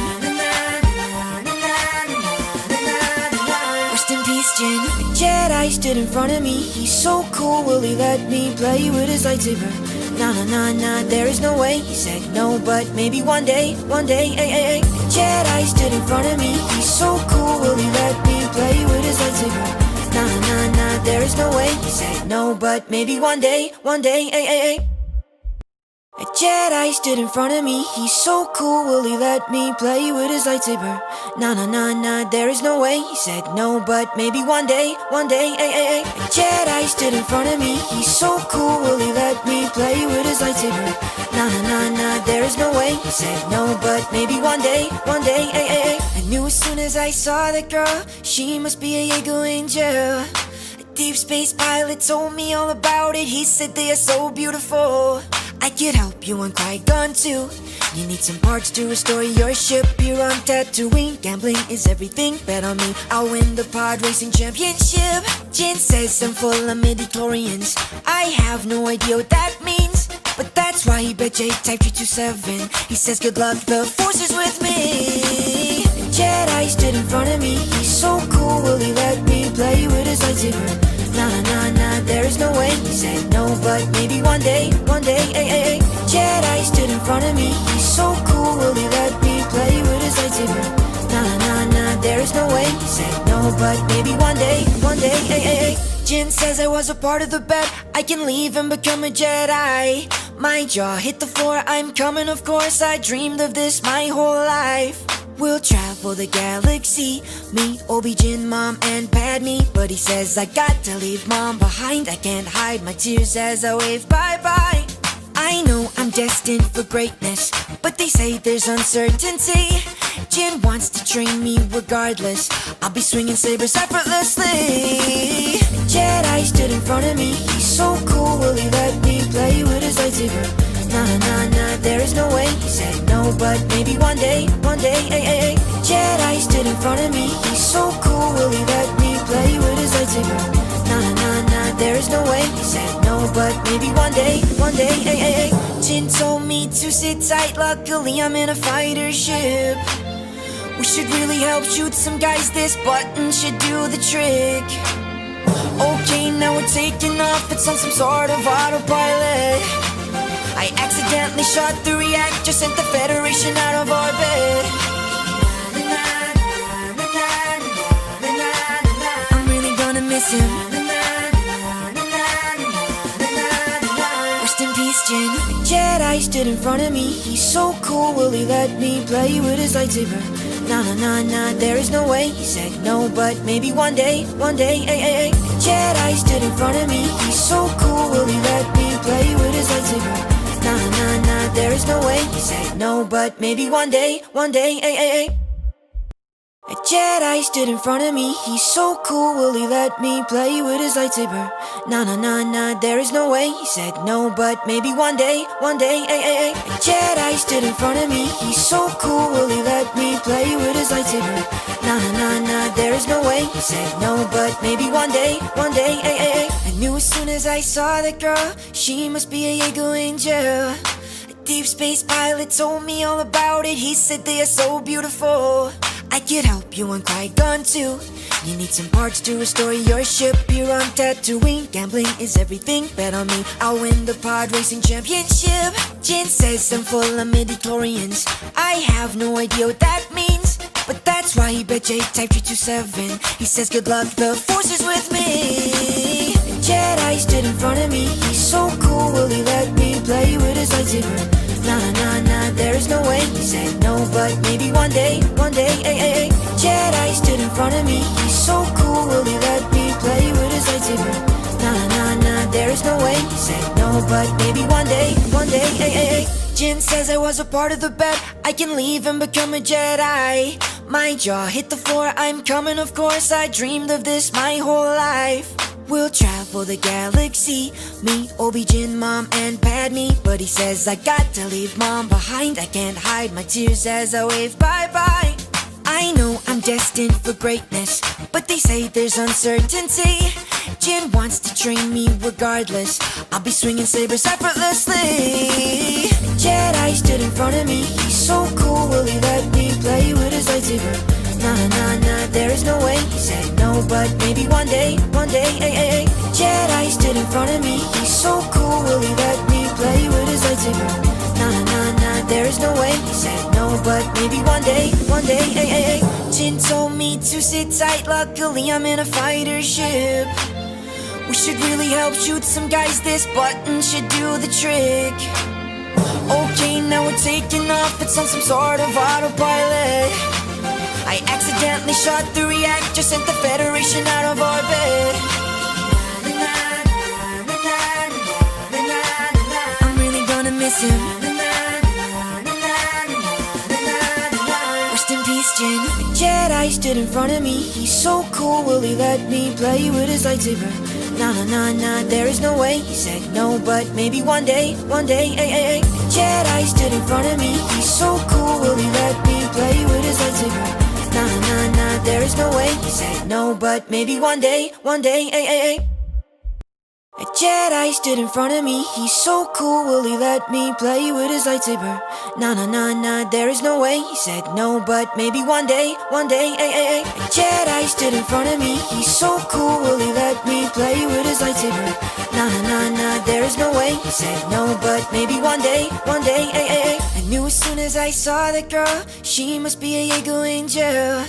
Rest in peace, Jin. A Jedi stood in front of me. He's so cool, will he let me play with his lightsaber? Nah, nah, nah, nah, there is no way. He said no, but maybe one day, Jedi stood in front of me. He's so cool, will he let me play with his lightsaber? Nah, nah, nah, there is no way. He said no, but maybe one day, A Jedi stood in front of me. He's so cool, will he let me play with his lightsaber? Nah, nah, nah, nah, there is no way. He said no, but maybe one day, A Jedi stood in front of me. He's so cool, will he let me play with his lightsaber? Nah, nah, nah, nah, there is no way. He said no, but maybe one day, I knew as soon as I saw that girl, she must be a Jaeger angel. A deep space pilot told me all about it. He said they are so beautiful. I could help you on Qui-Gon too. You need some parts to restore your ship here on Tatooine. Gambling is everything, bet on me, I'll win the pod racing championship. Jin says I'm full of midi-chlorians. I have no idea what that means, but that's why he bet J-Type 327. He says good luck, the Force is with me. Jedi stood in front of me. He's so cool, will he let me play with his lightsaber? Nah, nah, nah, nah, there is no way. He said no, but maybe one day, Jedi stood in front of me. He's so cool, will he let me play with his lightsaber? Nah, nah, nah, nah, there is no way. He said no, but maybe one day, Jin says I was a part of the bet. I can leave and become a Jedi. My jaw hit the floor, I'm coming, of course. I dreamed of this my whole life. We'll travel the galaxy, me, Obi, Jin, Mom, and Padme. But he says I got to leave Mom behind. I can't hide my tears as I wave bye-bye. I know I'm destined for greatness, but they say there's uncertainty. Jin wants to train me regardless. I'll be swinging sabers effortlessly. Jedi stood in front of me. He's so cool, will he let me play with his lightsaber? Nah, nah, nah, nah, there is no way. He said no, but maybe one day, Jedi stood in front of me. He's so cool, will he let me play with his lightsaber? Nah, nah, nah, nah, there is no way. He said no, but maybe one day, Jin told me to sit tight, luckily I'm in a fighter ship. We should really help shoot some guys, this button should do the trick. Okay, now we're taking off, it's on some sort of autopilot. I accidentally shot the reactor, sent the Federation out of orbit. I'm really gonna miss him. Rest in peace, Jin. A Jedi stood in front of me. He's so cool, will he let me play with his lightsaber? Nah, nah, nah, nah, there is no way. He said no, but maybe one day, Jedi stood in front of me. He's so cool, will he let me play with his lightsaber? Nah, nah, nah, there is no way. He said no, but maybe one day, A Jedi stood in front of me. He's so cool, will he let me play with his lightsaber? Nah, nah, nah, nah, there is no way. He said no, but maybe one day, A Jedi stood in front of me. He's so cool, will he let me play with his lightsaber? Nah, nah, nah, nah, there is no way. He said no, but maybe one day, I knew as soon as I saw that girl, she must be a Jaeger angel. A deep space pilot told me all about it. He said they are so beautiful. I could help you on Qui-Gon too. You need some parts to restore your ship here on Tatooine. Gambling is everything, bet on me, I'll win the pod racing championship. Jin says I'm full of midi-chlorians. I have no idea what that means, but that's why he bet J-Type 327. He says good luck, the Force is with me. Jedi stood in front of me. He's so cool, will he let me play with his lightsaber? Nah, nah, nah, nah, there is no way. He said no, but maybe one day, Jedi stood in front of me. He's so cool, will he let me play with lightsaber. Nah, nah, nah, nah, there is no way. He said no, but maybe one day, ay, ay, ay. Jin says I was a part of the bet. I can leave and become a Jedi. My jaw hit the floor, I'm coming, of course. I dreamed of this my whole life. We'll travel the galaxy, me, Obi-Jin, Mom, and Padme. But he says I got to leave Mom behind. I can't hide my tears as I wave bye-bye. I know I'm destined for greatness, but they say there's uncertainty. Jin wants to train me regardless. I'll be swinging sabers effortlessly. Jedi stood in front of me. He's so cool, will he let me play with his lightsaber? Nah, nah, nah, there is no way. He said no, but maybe one day, ay, ay, ay. Jedi stood in front of me. He's so cool, will he let me play with his lightsaber? Nah, nah, nah, there is no way. He said no, but maybe one day, ay, ay, ay. Jin told me to sit tight, luckily I'm in a fighter ship. We should really help shoot some guys, this button should do the trick. Okay, now we're taking off, it's on some sort of autopilot. I accidentally shot the reactor, sent the Federation out of orbit. I'm really gonna miss him. Rest in peace, Jin. Jedi stood in front of me. He's so cool, will he let me play with his lightsaber? Nah, nah, nah, nah, there is no way. He said no, but maybe one day, ay, ay, ay. Jedi stood in front of me. He's so cool, will he let me play with his lightsaber? Nah, nah, nah, there is no way. He said no, but maybe one day, ay, ay, ay. A Jedi stood in front of me. He's so cool, will he let me play with his lightsaber? Nah, nah, nah, nah, there is no way. He said no, but maybe one day, ay, ay, ay. A Jedi stood in front of me. He's so cool, will he let me play with his lightsaber? Nah, nah, nah, nah, there is no way. He said no, but maybe one day, ay, ay, ay. I knew as soon as I saw that girl, she must be a Jaeger angel. A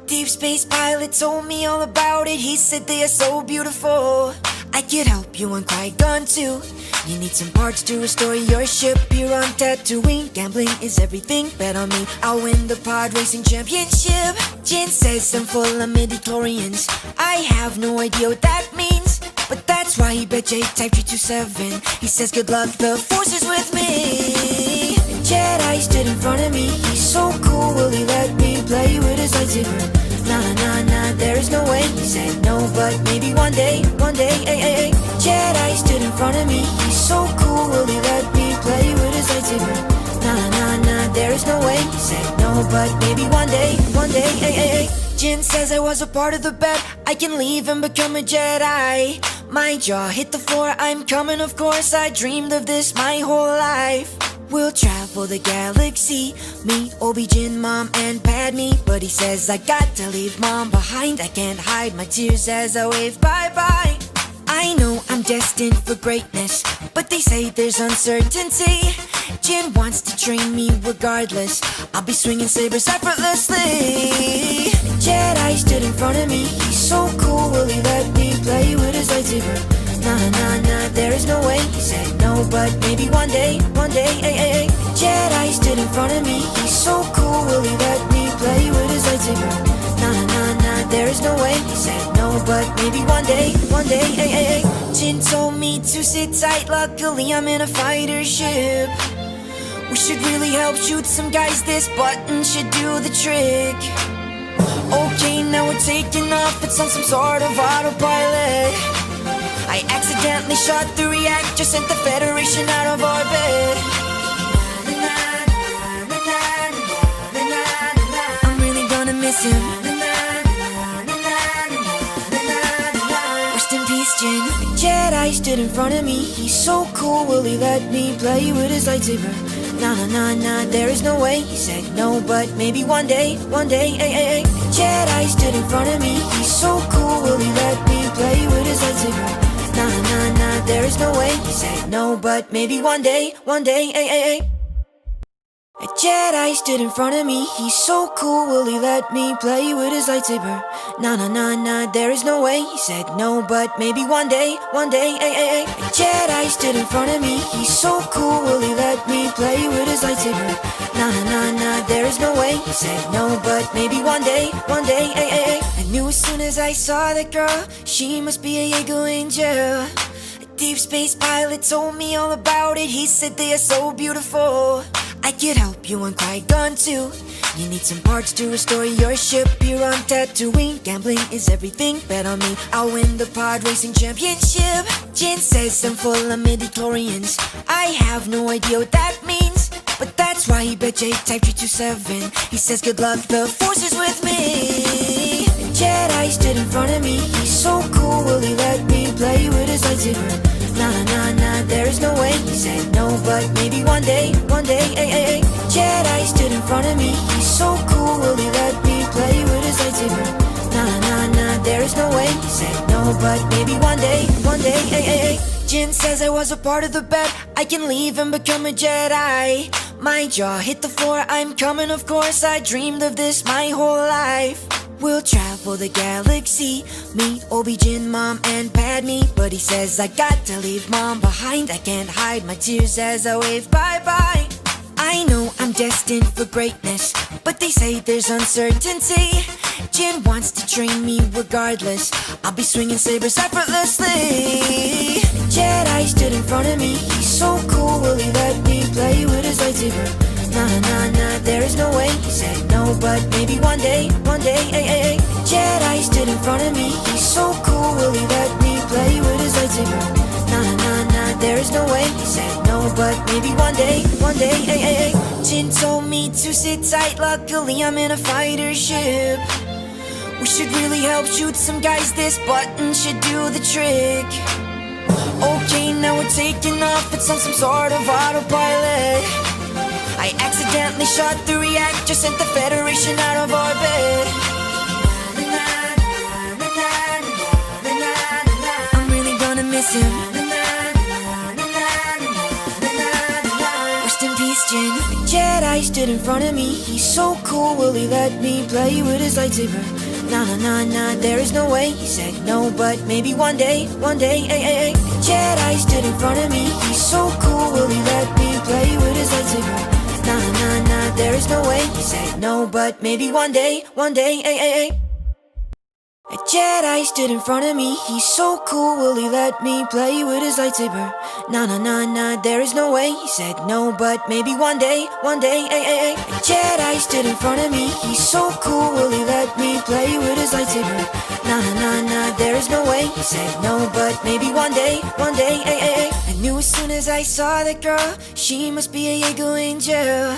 deep space pilot told me all about it. He said they are so beautiful. I could help you on Qui-Gon too. You need some parts to restore your ship here on Tatooine. Gambling is everything, bet on me, I'll win the pod racing championship. Jin says I'm full of midi-chlorians. I have no idea what that means, but that's why he bet J-Type 327. He says good luck, the force is with me. Jedi stood in front of me. He's so cool, will he let me play with his lightsaber? Nah, nah, nah, there is no way. He said no, but maybe one day, ay, ay, ay. Jedi stood in front of me. He's so cool, will he let me play with his lightsaber? Nah, nah, nah, there is no way. He said no, but maybe one day, ay, ay, ay. Jin says I was a part of the bet. I can leave and become a Jedi. My jaw hit the floor, I'm coming, of course. I dreamed of this my whole life. We'll travel the galaxy, me, Obi-Jin, Mom, and Padme. But he says I got to leave Mom behind. I can't hide my tears as I wave bye-bye. I know I'm destined for greatness, but they say there's uncertainty. Jin wants to train me regardless. I'll be swinging sabers effortlessly. Jedi stood in front of me. He's so cool, will he let me play with his lightsaber? Nah, nah, nah, there is no way. He said no, but maybe one day, ay, ay, ay. Jedi stood in front of me. He's so cool, will he let me play with his lightsaber? Nah, nah, nah, there is no way. He said no, but maybe one day, ay, ay, ay. Jin told me to sit tight, luckily I'm in a fighter ship. We should really help shoot some guys, this button should do the trick. Okay, now we're taking off, it's on some sort of autopilot. I accidentally shot the reactor, sent the Federation out of orbit. I'm really gonna miss him. Rest in peace, Jin. Jedi stood in front of me. He's so cool, will he let me play with his lightsaber? Nah, nah, nah, nah, there is no way. He said no, but maybe one day, ay, ay, ay. Jedi stood in front of me. He's so cool, will he let me play with his lightsaber? Nah, nah, nah, there is no way. He said no, but maybe one day, ay, ay, ay. A Jedi stood in front of me, he's so cool, will he let me play with his lightsaber? Nah, nah, nah, nah, there is no way, he said no, but maybe one day, ay. A Jedi stood in front of me, he's so cool, will he let me play with his lightsaber? Nah, nah, nah, nah, there is no way, he said no, but maybe one day, ay. I knew as soon as I saw that girl, she must be a Jaeger angel. Deep space pilot told me all about it. He said they are so beautiful. I could help you on Qui-Gon too. You need some parts to restore your ship here on Tatooine. Gambling is everything, bet on me, I'll win the pod racing championship. Jin says I'm full of midi-chlorians. I have no idea what that means, but that's why he bet J-Type 327. He says good luck, the force is with me. Jedi stood in front of me, he's so cool, will he let me play with his lightsaber? Nah, nah, nah, nah, there is no way, he said no, but maybe one day, ay. Jedi stood in front of me, he's so cool, will he let me play with his lightsaber? Nah, nah, nah, nah, there is no way, he said no, but maybe one day, ay. Jin says I was a part of the bet, I can leave and become a Jedi. My jaw hit the floor, I'm coming, of course, I dreamed of this my whole life. We'll travel the galaxy, meet Obi-Wan, Mom, and Padme. But he says I got to leave Mom behind. I can't hide my tears as I wave bye-bye. I know I'm destined for greatness, but they say there's uncertainty. Jin wants to train me regardless. I'll be swinging sabers effortlessly. Jedi stood in front of me, he's so cool, will he let me play with his lightsaber? Nah, nah, nah, nah, there is no way, he said no, but maybe one day, ay. Jedi stood in front of me, he's so cool, will he let me play with his lightsaber? Nah, nah, nah, nah, there is no way, he said no, but maybe one day, ay. Jin told me to sit tight, luckily I'm in a fighter ship. We should really help shoot some guys, this button should do the trick. Okay, now we're taking off, it's on some sort of autopilot. I accidentally shot the reactor, sent the Federation out of orbit. I'm really gonna miss him. Rest in peace, Jin. A Jedi stood in front of me, he's so cool, will he let me play with his lightsaber? Nah, nah, nah, nah, there is no way, he said no, but maybe one day, ay. Jedi stood in front of me, he's so cool, will he let me play with his lightsaber? Nah, nah, nah, there is no way, he said no, but maybe one day, ay. A Jedi stood in front of me, he's so cool, will he let me play with his lightsaber? Nah, nah, nah, nah, there is no way, he said no, but maybe one day, ay. A Jedi stood in front of me, he's so cool, will he let me play with his lightsaber? Nah, nah, nah, nah, there is no way, he said no, but maybe one day, ay. I knew as soon as I saw that girl, she must be a Jaeger angel. A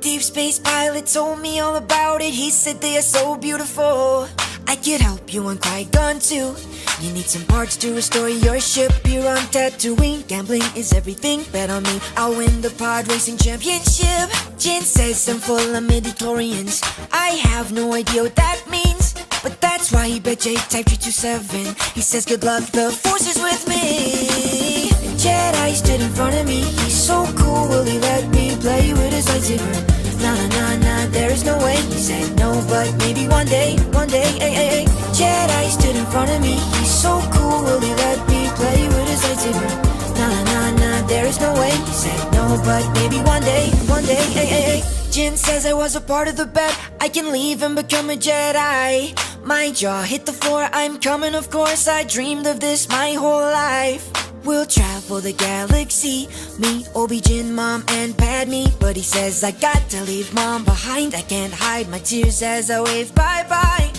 deep space pilot told me all about it, he said they are so beautiful. I could help you on Qui-Gon too. You need some parts to restore your ship here on Tatooine. Gambling is everything, bet on me, I'll win the pod racing championship. Jin says I'm full of midi-chlorians. I have no idea what that means, but that's why he bet J-Type 327. He says good luck, the force is with me. Jedi stood in front of me, he's so cool, will he let me play with his lightsaber? Nah, nah, nah, nah, there is no way, he said no, but maybe one day, ay. Jedi stood in front of me, he's so cool, will he let me play with his lightsaber? Nah, nah, nah, nah, there is no way, he said no, but maybe one day, ay. Jin says I was a part of the bet, I can leave and become a Jedi. My jaw hit the floor, I'm coming, of course, I dreamed of this my whole life. We'll travel the galaxy, meet Obi-Wan, Mom, and Padme. But he says I got to leave Mom behind. I can't hide my tears as I wave bye-bye.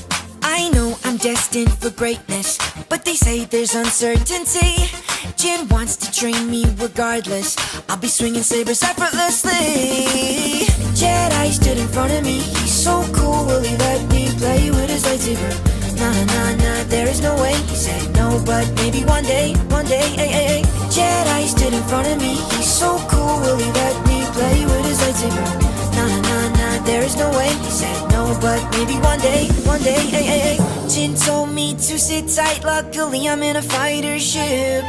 I know I'm destined for greatness, but they say there's uncertainty. Jin wants to train me regardless. I'll be swinging sabers effortlessly. Jedi stood in front of me, he's so cool, will he let me play with his lightsaber? Nah, nah, nah, nah, there is no way, he said no, but maybe one day, ay. Jedi stood in front of me, he's so cool, will he let me play with his lightsaber? Nah, nah, nah, nah, there is no way, he said no, but maybe one day, ay. Jin told me to sit tight, luckily I'm in a fighter ship.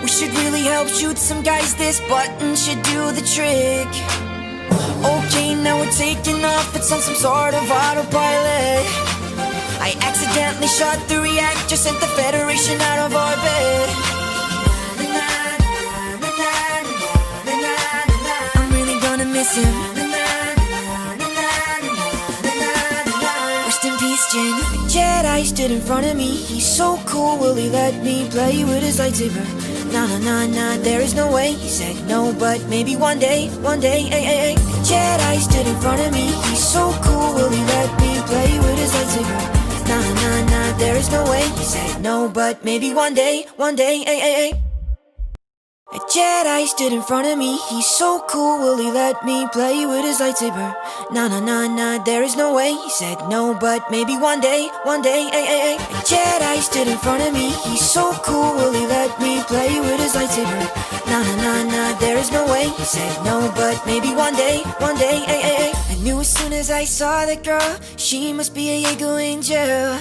We should really help shoot some guys, this button should do the trick. Okay, now we're taking off, it's on some sort of autopilot. I accidentally shot the reactor, sent the Federation out of orbit. I'm really gonna miss him. Rest in peace, Jin. A Jedi stood in front of me, he's so cool, will he let me play with his lightsaber? Nah, nah, nah, nah, there is no way. He said no, but maybe one day, ay, ay, ay. Jedi stood in front of me, he's so cool, will he let me play with his lightsaber? Nah, nah, nah, there is no way. He said no, but maybe one day, ay, ay, ay. A Jedi stood in front of me, he's so cool, will he let me play with his lightsaber? Nah, nah, nah, nah, there is no way. He said no, but maybe one day, ay, ay, ay. A Jedi stood in front of me, he's so cool, will he let me play with his lightsaber? Nah, nah, nah, nah, there is no way. He said no, but maybe one day, ay, ay, ay. I knew as soon as I saw that girl, she must be a Jaeger angel. A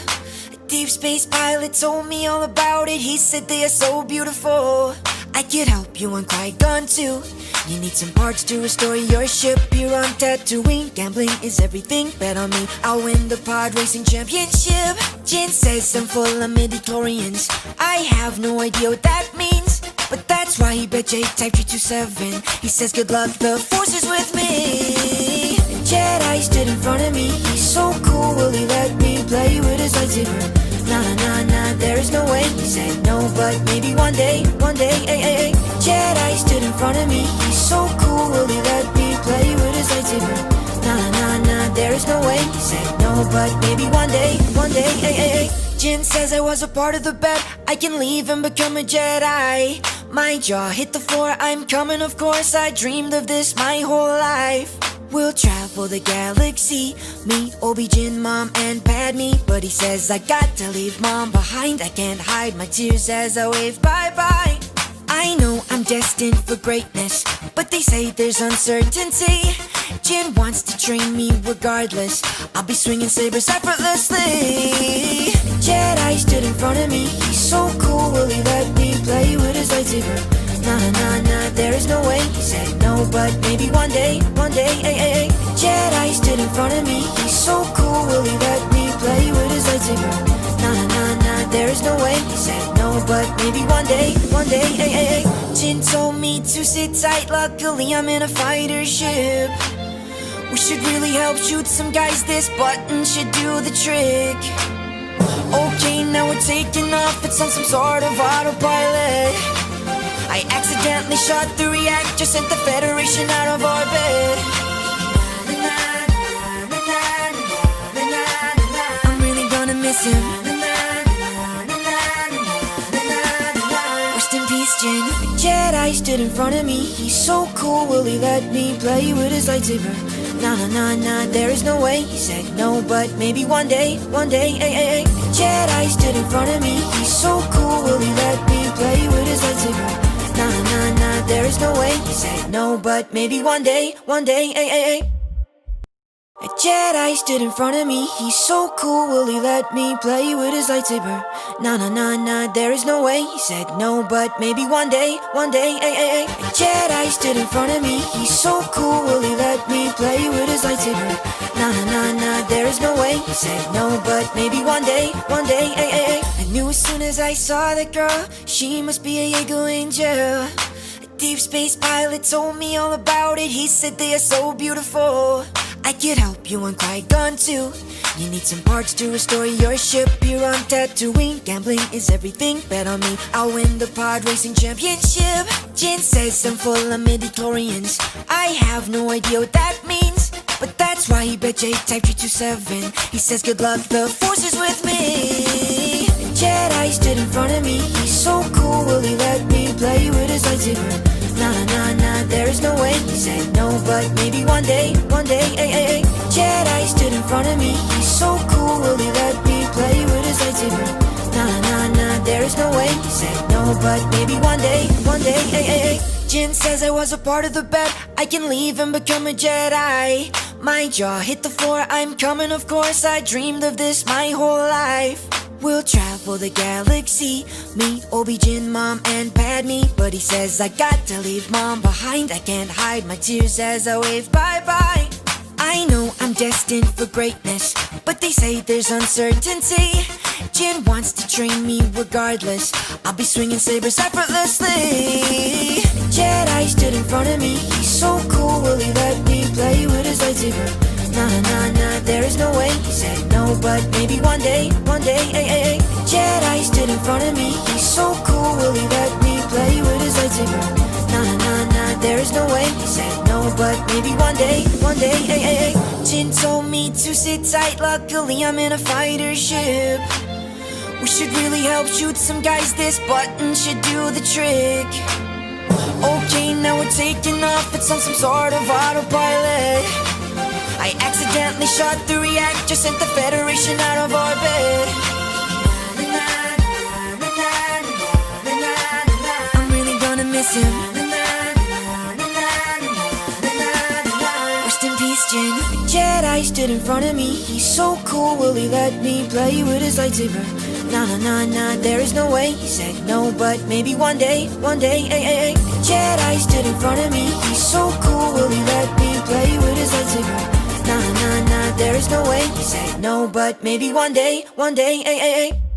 deep space pilot told me all about it, he said they are so beautiful. I could help you on Qui-Gon too. You need some parts to restore your ship here on Tatooine. Gambling is everything, bet on me, I'll win the pod racing championship. Jin says I'm full of midi-chlorians. I have no idea what that means, but that's why he bet J-Type 327. He says good luck, the force is with me. A Jedi stood in front of me, he's so cool, will he let me play with his lightsaber? Nah, nah, nah, nah, there is no way. He said no, but maybe one day, ay, ay, ay. Jedi stood in front of me, he's so cool, will he let me play with his lightsaber? Nah, nah, nah, nah, there is no way. He said no, but maybe one day, ay, ay, ay. Jin says I was a part of the bet, I can leave and become a Jedi. My jaw hit the floor, I'm coming, of course, I dreamed of this my whole life. We'll travel the galaxy, me, Obi-Jin, Mom, and Padme. But he says I got to leave Mom behind, I can't hide my tears as I wave bye-bye. I know I'm destined for greatness, but they say there's uncertainty. Jin wants to train me regardless, I'll be swinging sabers effortlessly. Jedi stood in front of me, he's so cool, will he let me play with his lightsaber? Nah, nah, nah, nah, there is no way. He said no, but maybe one day, ay, ay, ay. Jedi stood in front of me, he's so cool, will he let me play with his lightsaber? Nah, nah, nah, nah, there is no way. He said no, but maybe one day, ay, ay, ay. Jin told me to sit tight, luckily I'm in a fighter ship. We should really help shoot some guys, this button should do the trick. Okay, now we're taking off, it's on some sort of autopilot. I accidentally shot the reactor, sent the Federation out of orbit. I'm really gonna miss him. Rest in peace, Jin. A Jedi stood in front of me, he's so cool, will he let me play with his lightsaber? Nah, nah, nah, nah, there is no way. He said no, but maybe one day, ay, ay, ay. Jedi stood in front of me, he's so cool, will he let me play with his lightsaber? Nah, nah, nah, there is no way. He said no, but maybe one day, ay, ay, ay. A Jedi stood in front of me, he's so cool, will he let me play with his lightsaber? Nah, nah, nah, nah, there is no way. He said no, but maybe one day, ay, ay, ay. A Jedi stood in front of me, he's so cool, will he let me play with his lightsaber? Nah, nah, nah, nah, there is no way. He said no, but maybe one day, ay, ay, ay. I knew as soon as I saw that girl, she must be a Jaeger angel. A deep space pilot told me all about it, he said they are so beautiful. I could help you on Qui-Gon too. You need some parts to restore your ship here on Tatooine. Gambling is everything, bet on me, I'll win the pod racing championship. Jin says I'm full of midi-chlorians. I have no idea what that means, but that's why he bet J-Type 327. He says good luck, the force is with me. A Jedi stood in front of me, he's so cool, will he let me play with his lightsaber? Nah, nah, nah, nah, there is no way. He said no, but maybe one day, ay, ay, ay. Jedi stood in front of me, he's so cool, will he let me play with his lightsaber? Nah, nah, nah, nah, there is no way. He said no, but maybe one day, ay, ay, ay. Jin says I was a part of the bet, I can leave and become a Jedi. My jaw hit the floor, I'm coming, of course, I dreamed of this my whole life. We'll travel the galaxy, meet Obi-Jin, Mom, and Padme. But he says I got to leave Mom behind. I can't hide my tears as I wave bye-bye. I know I'm destined for greatness, but they say there's uncertainty. Jin wants to train me regardless. I'll be swinging sabers effortlessly. Jedi stood in front of me. He's so cool, will he let me play with his lightsaber? Nah, nah, nah, nah, there is no way. He said no, but maybe one day, ay, ay, ay. Jedi stood in front of me. He's so cool, will he let me play with his lightsaber? Nah, nah, nah, nah, there is no way. He said no, but maybe one day, ay, ay, ay. Jin told me to sit tight, luckily I'm in a fighter ship. We should really help shoot some guys, this button should do the trick. Okay, now we're taking off, it's on some sort of autopilot. I accidentally shot the reactor, sent the Federation out of orbit. I'm really gonna miss him. Rest in peace, Jin. Jedi stood in front of me. He's so cool, will he let me play with his lightsaber? Nah, nah, nah, nah, there is no way. He said no, but maybe one day, ay, ay, ay. Jedi stood in front of me. He's so cool, will he let me play with his lightsaber? Nah, nah, nah, there is no way. He said no, but maybe one day, ay, ay, ay.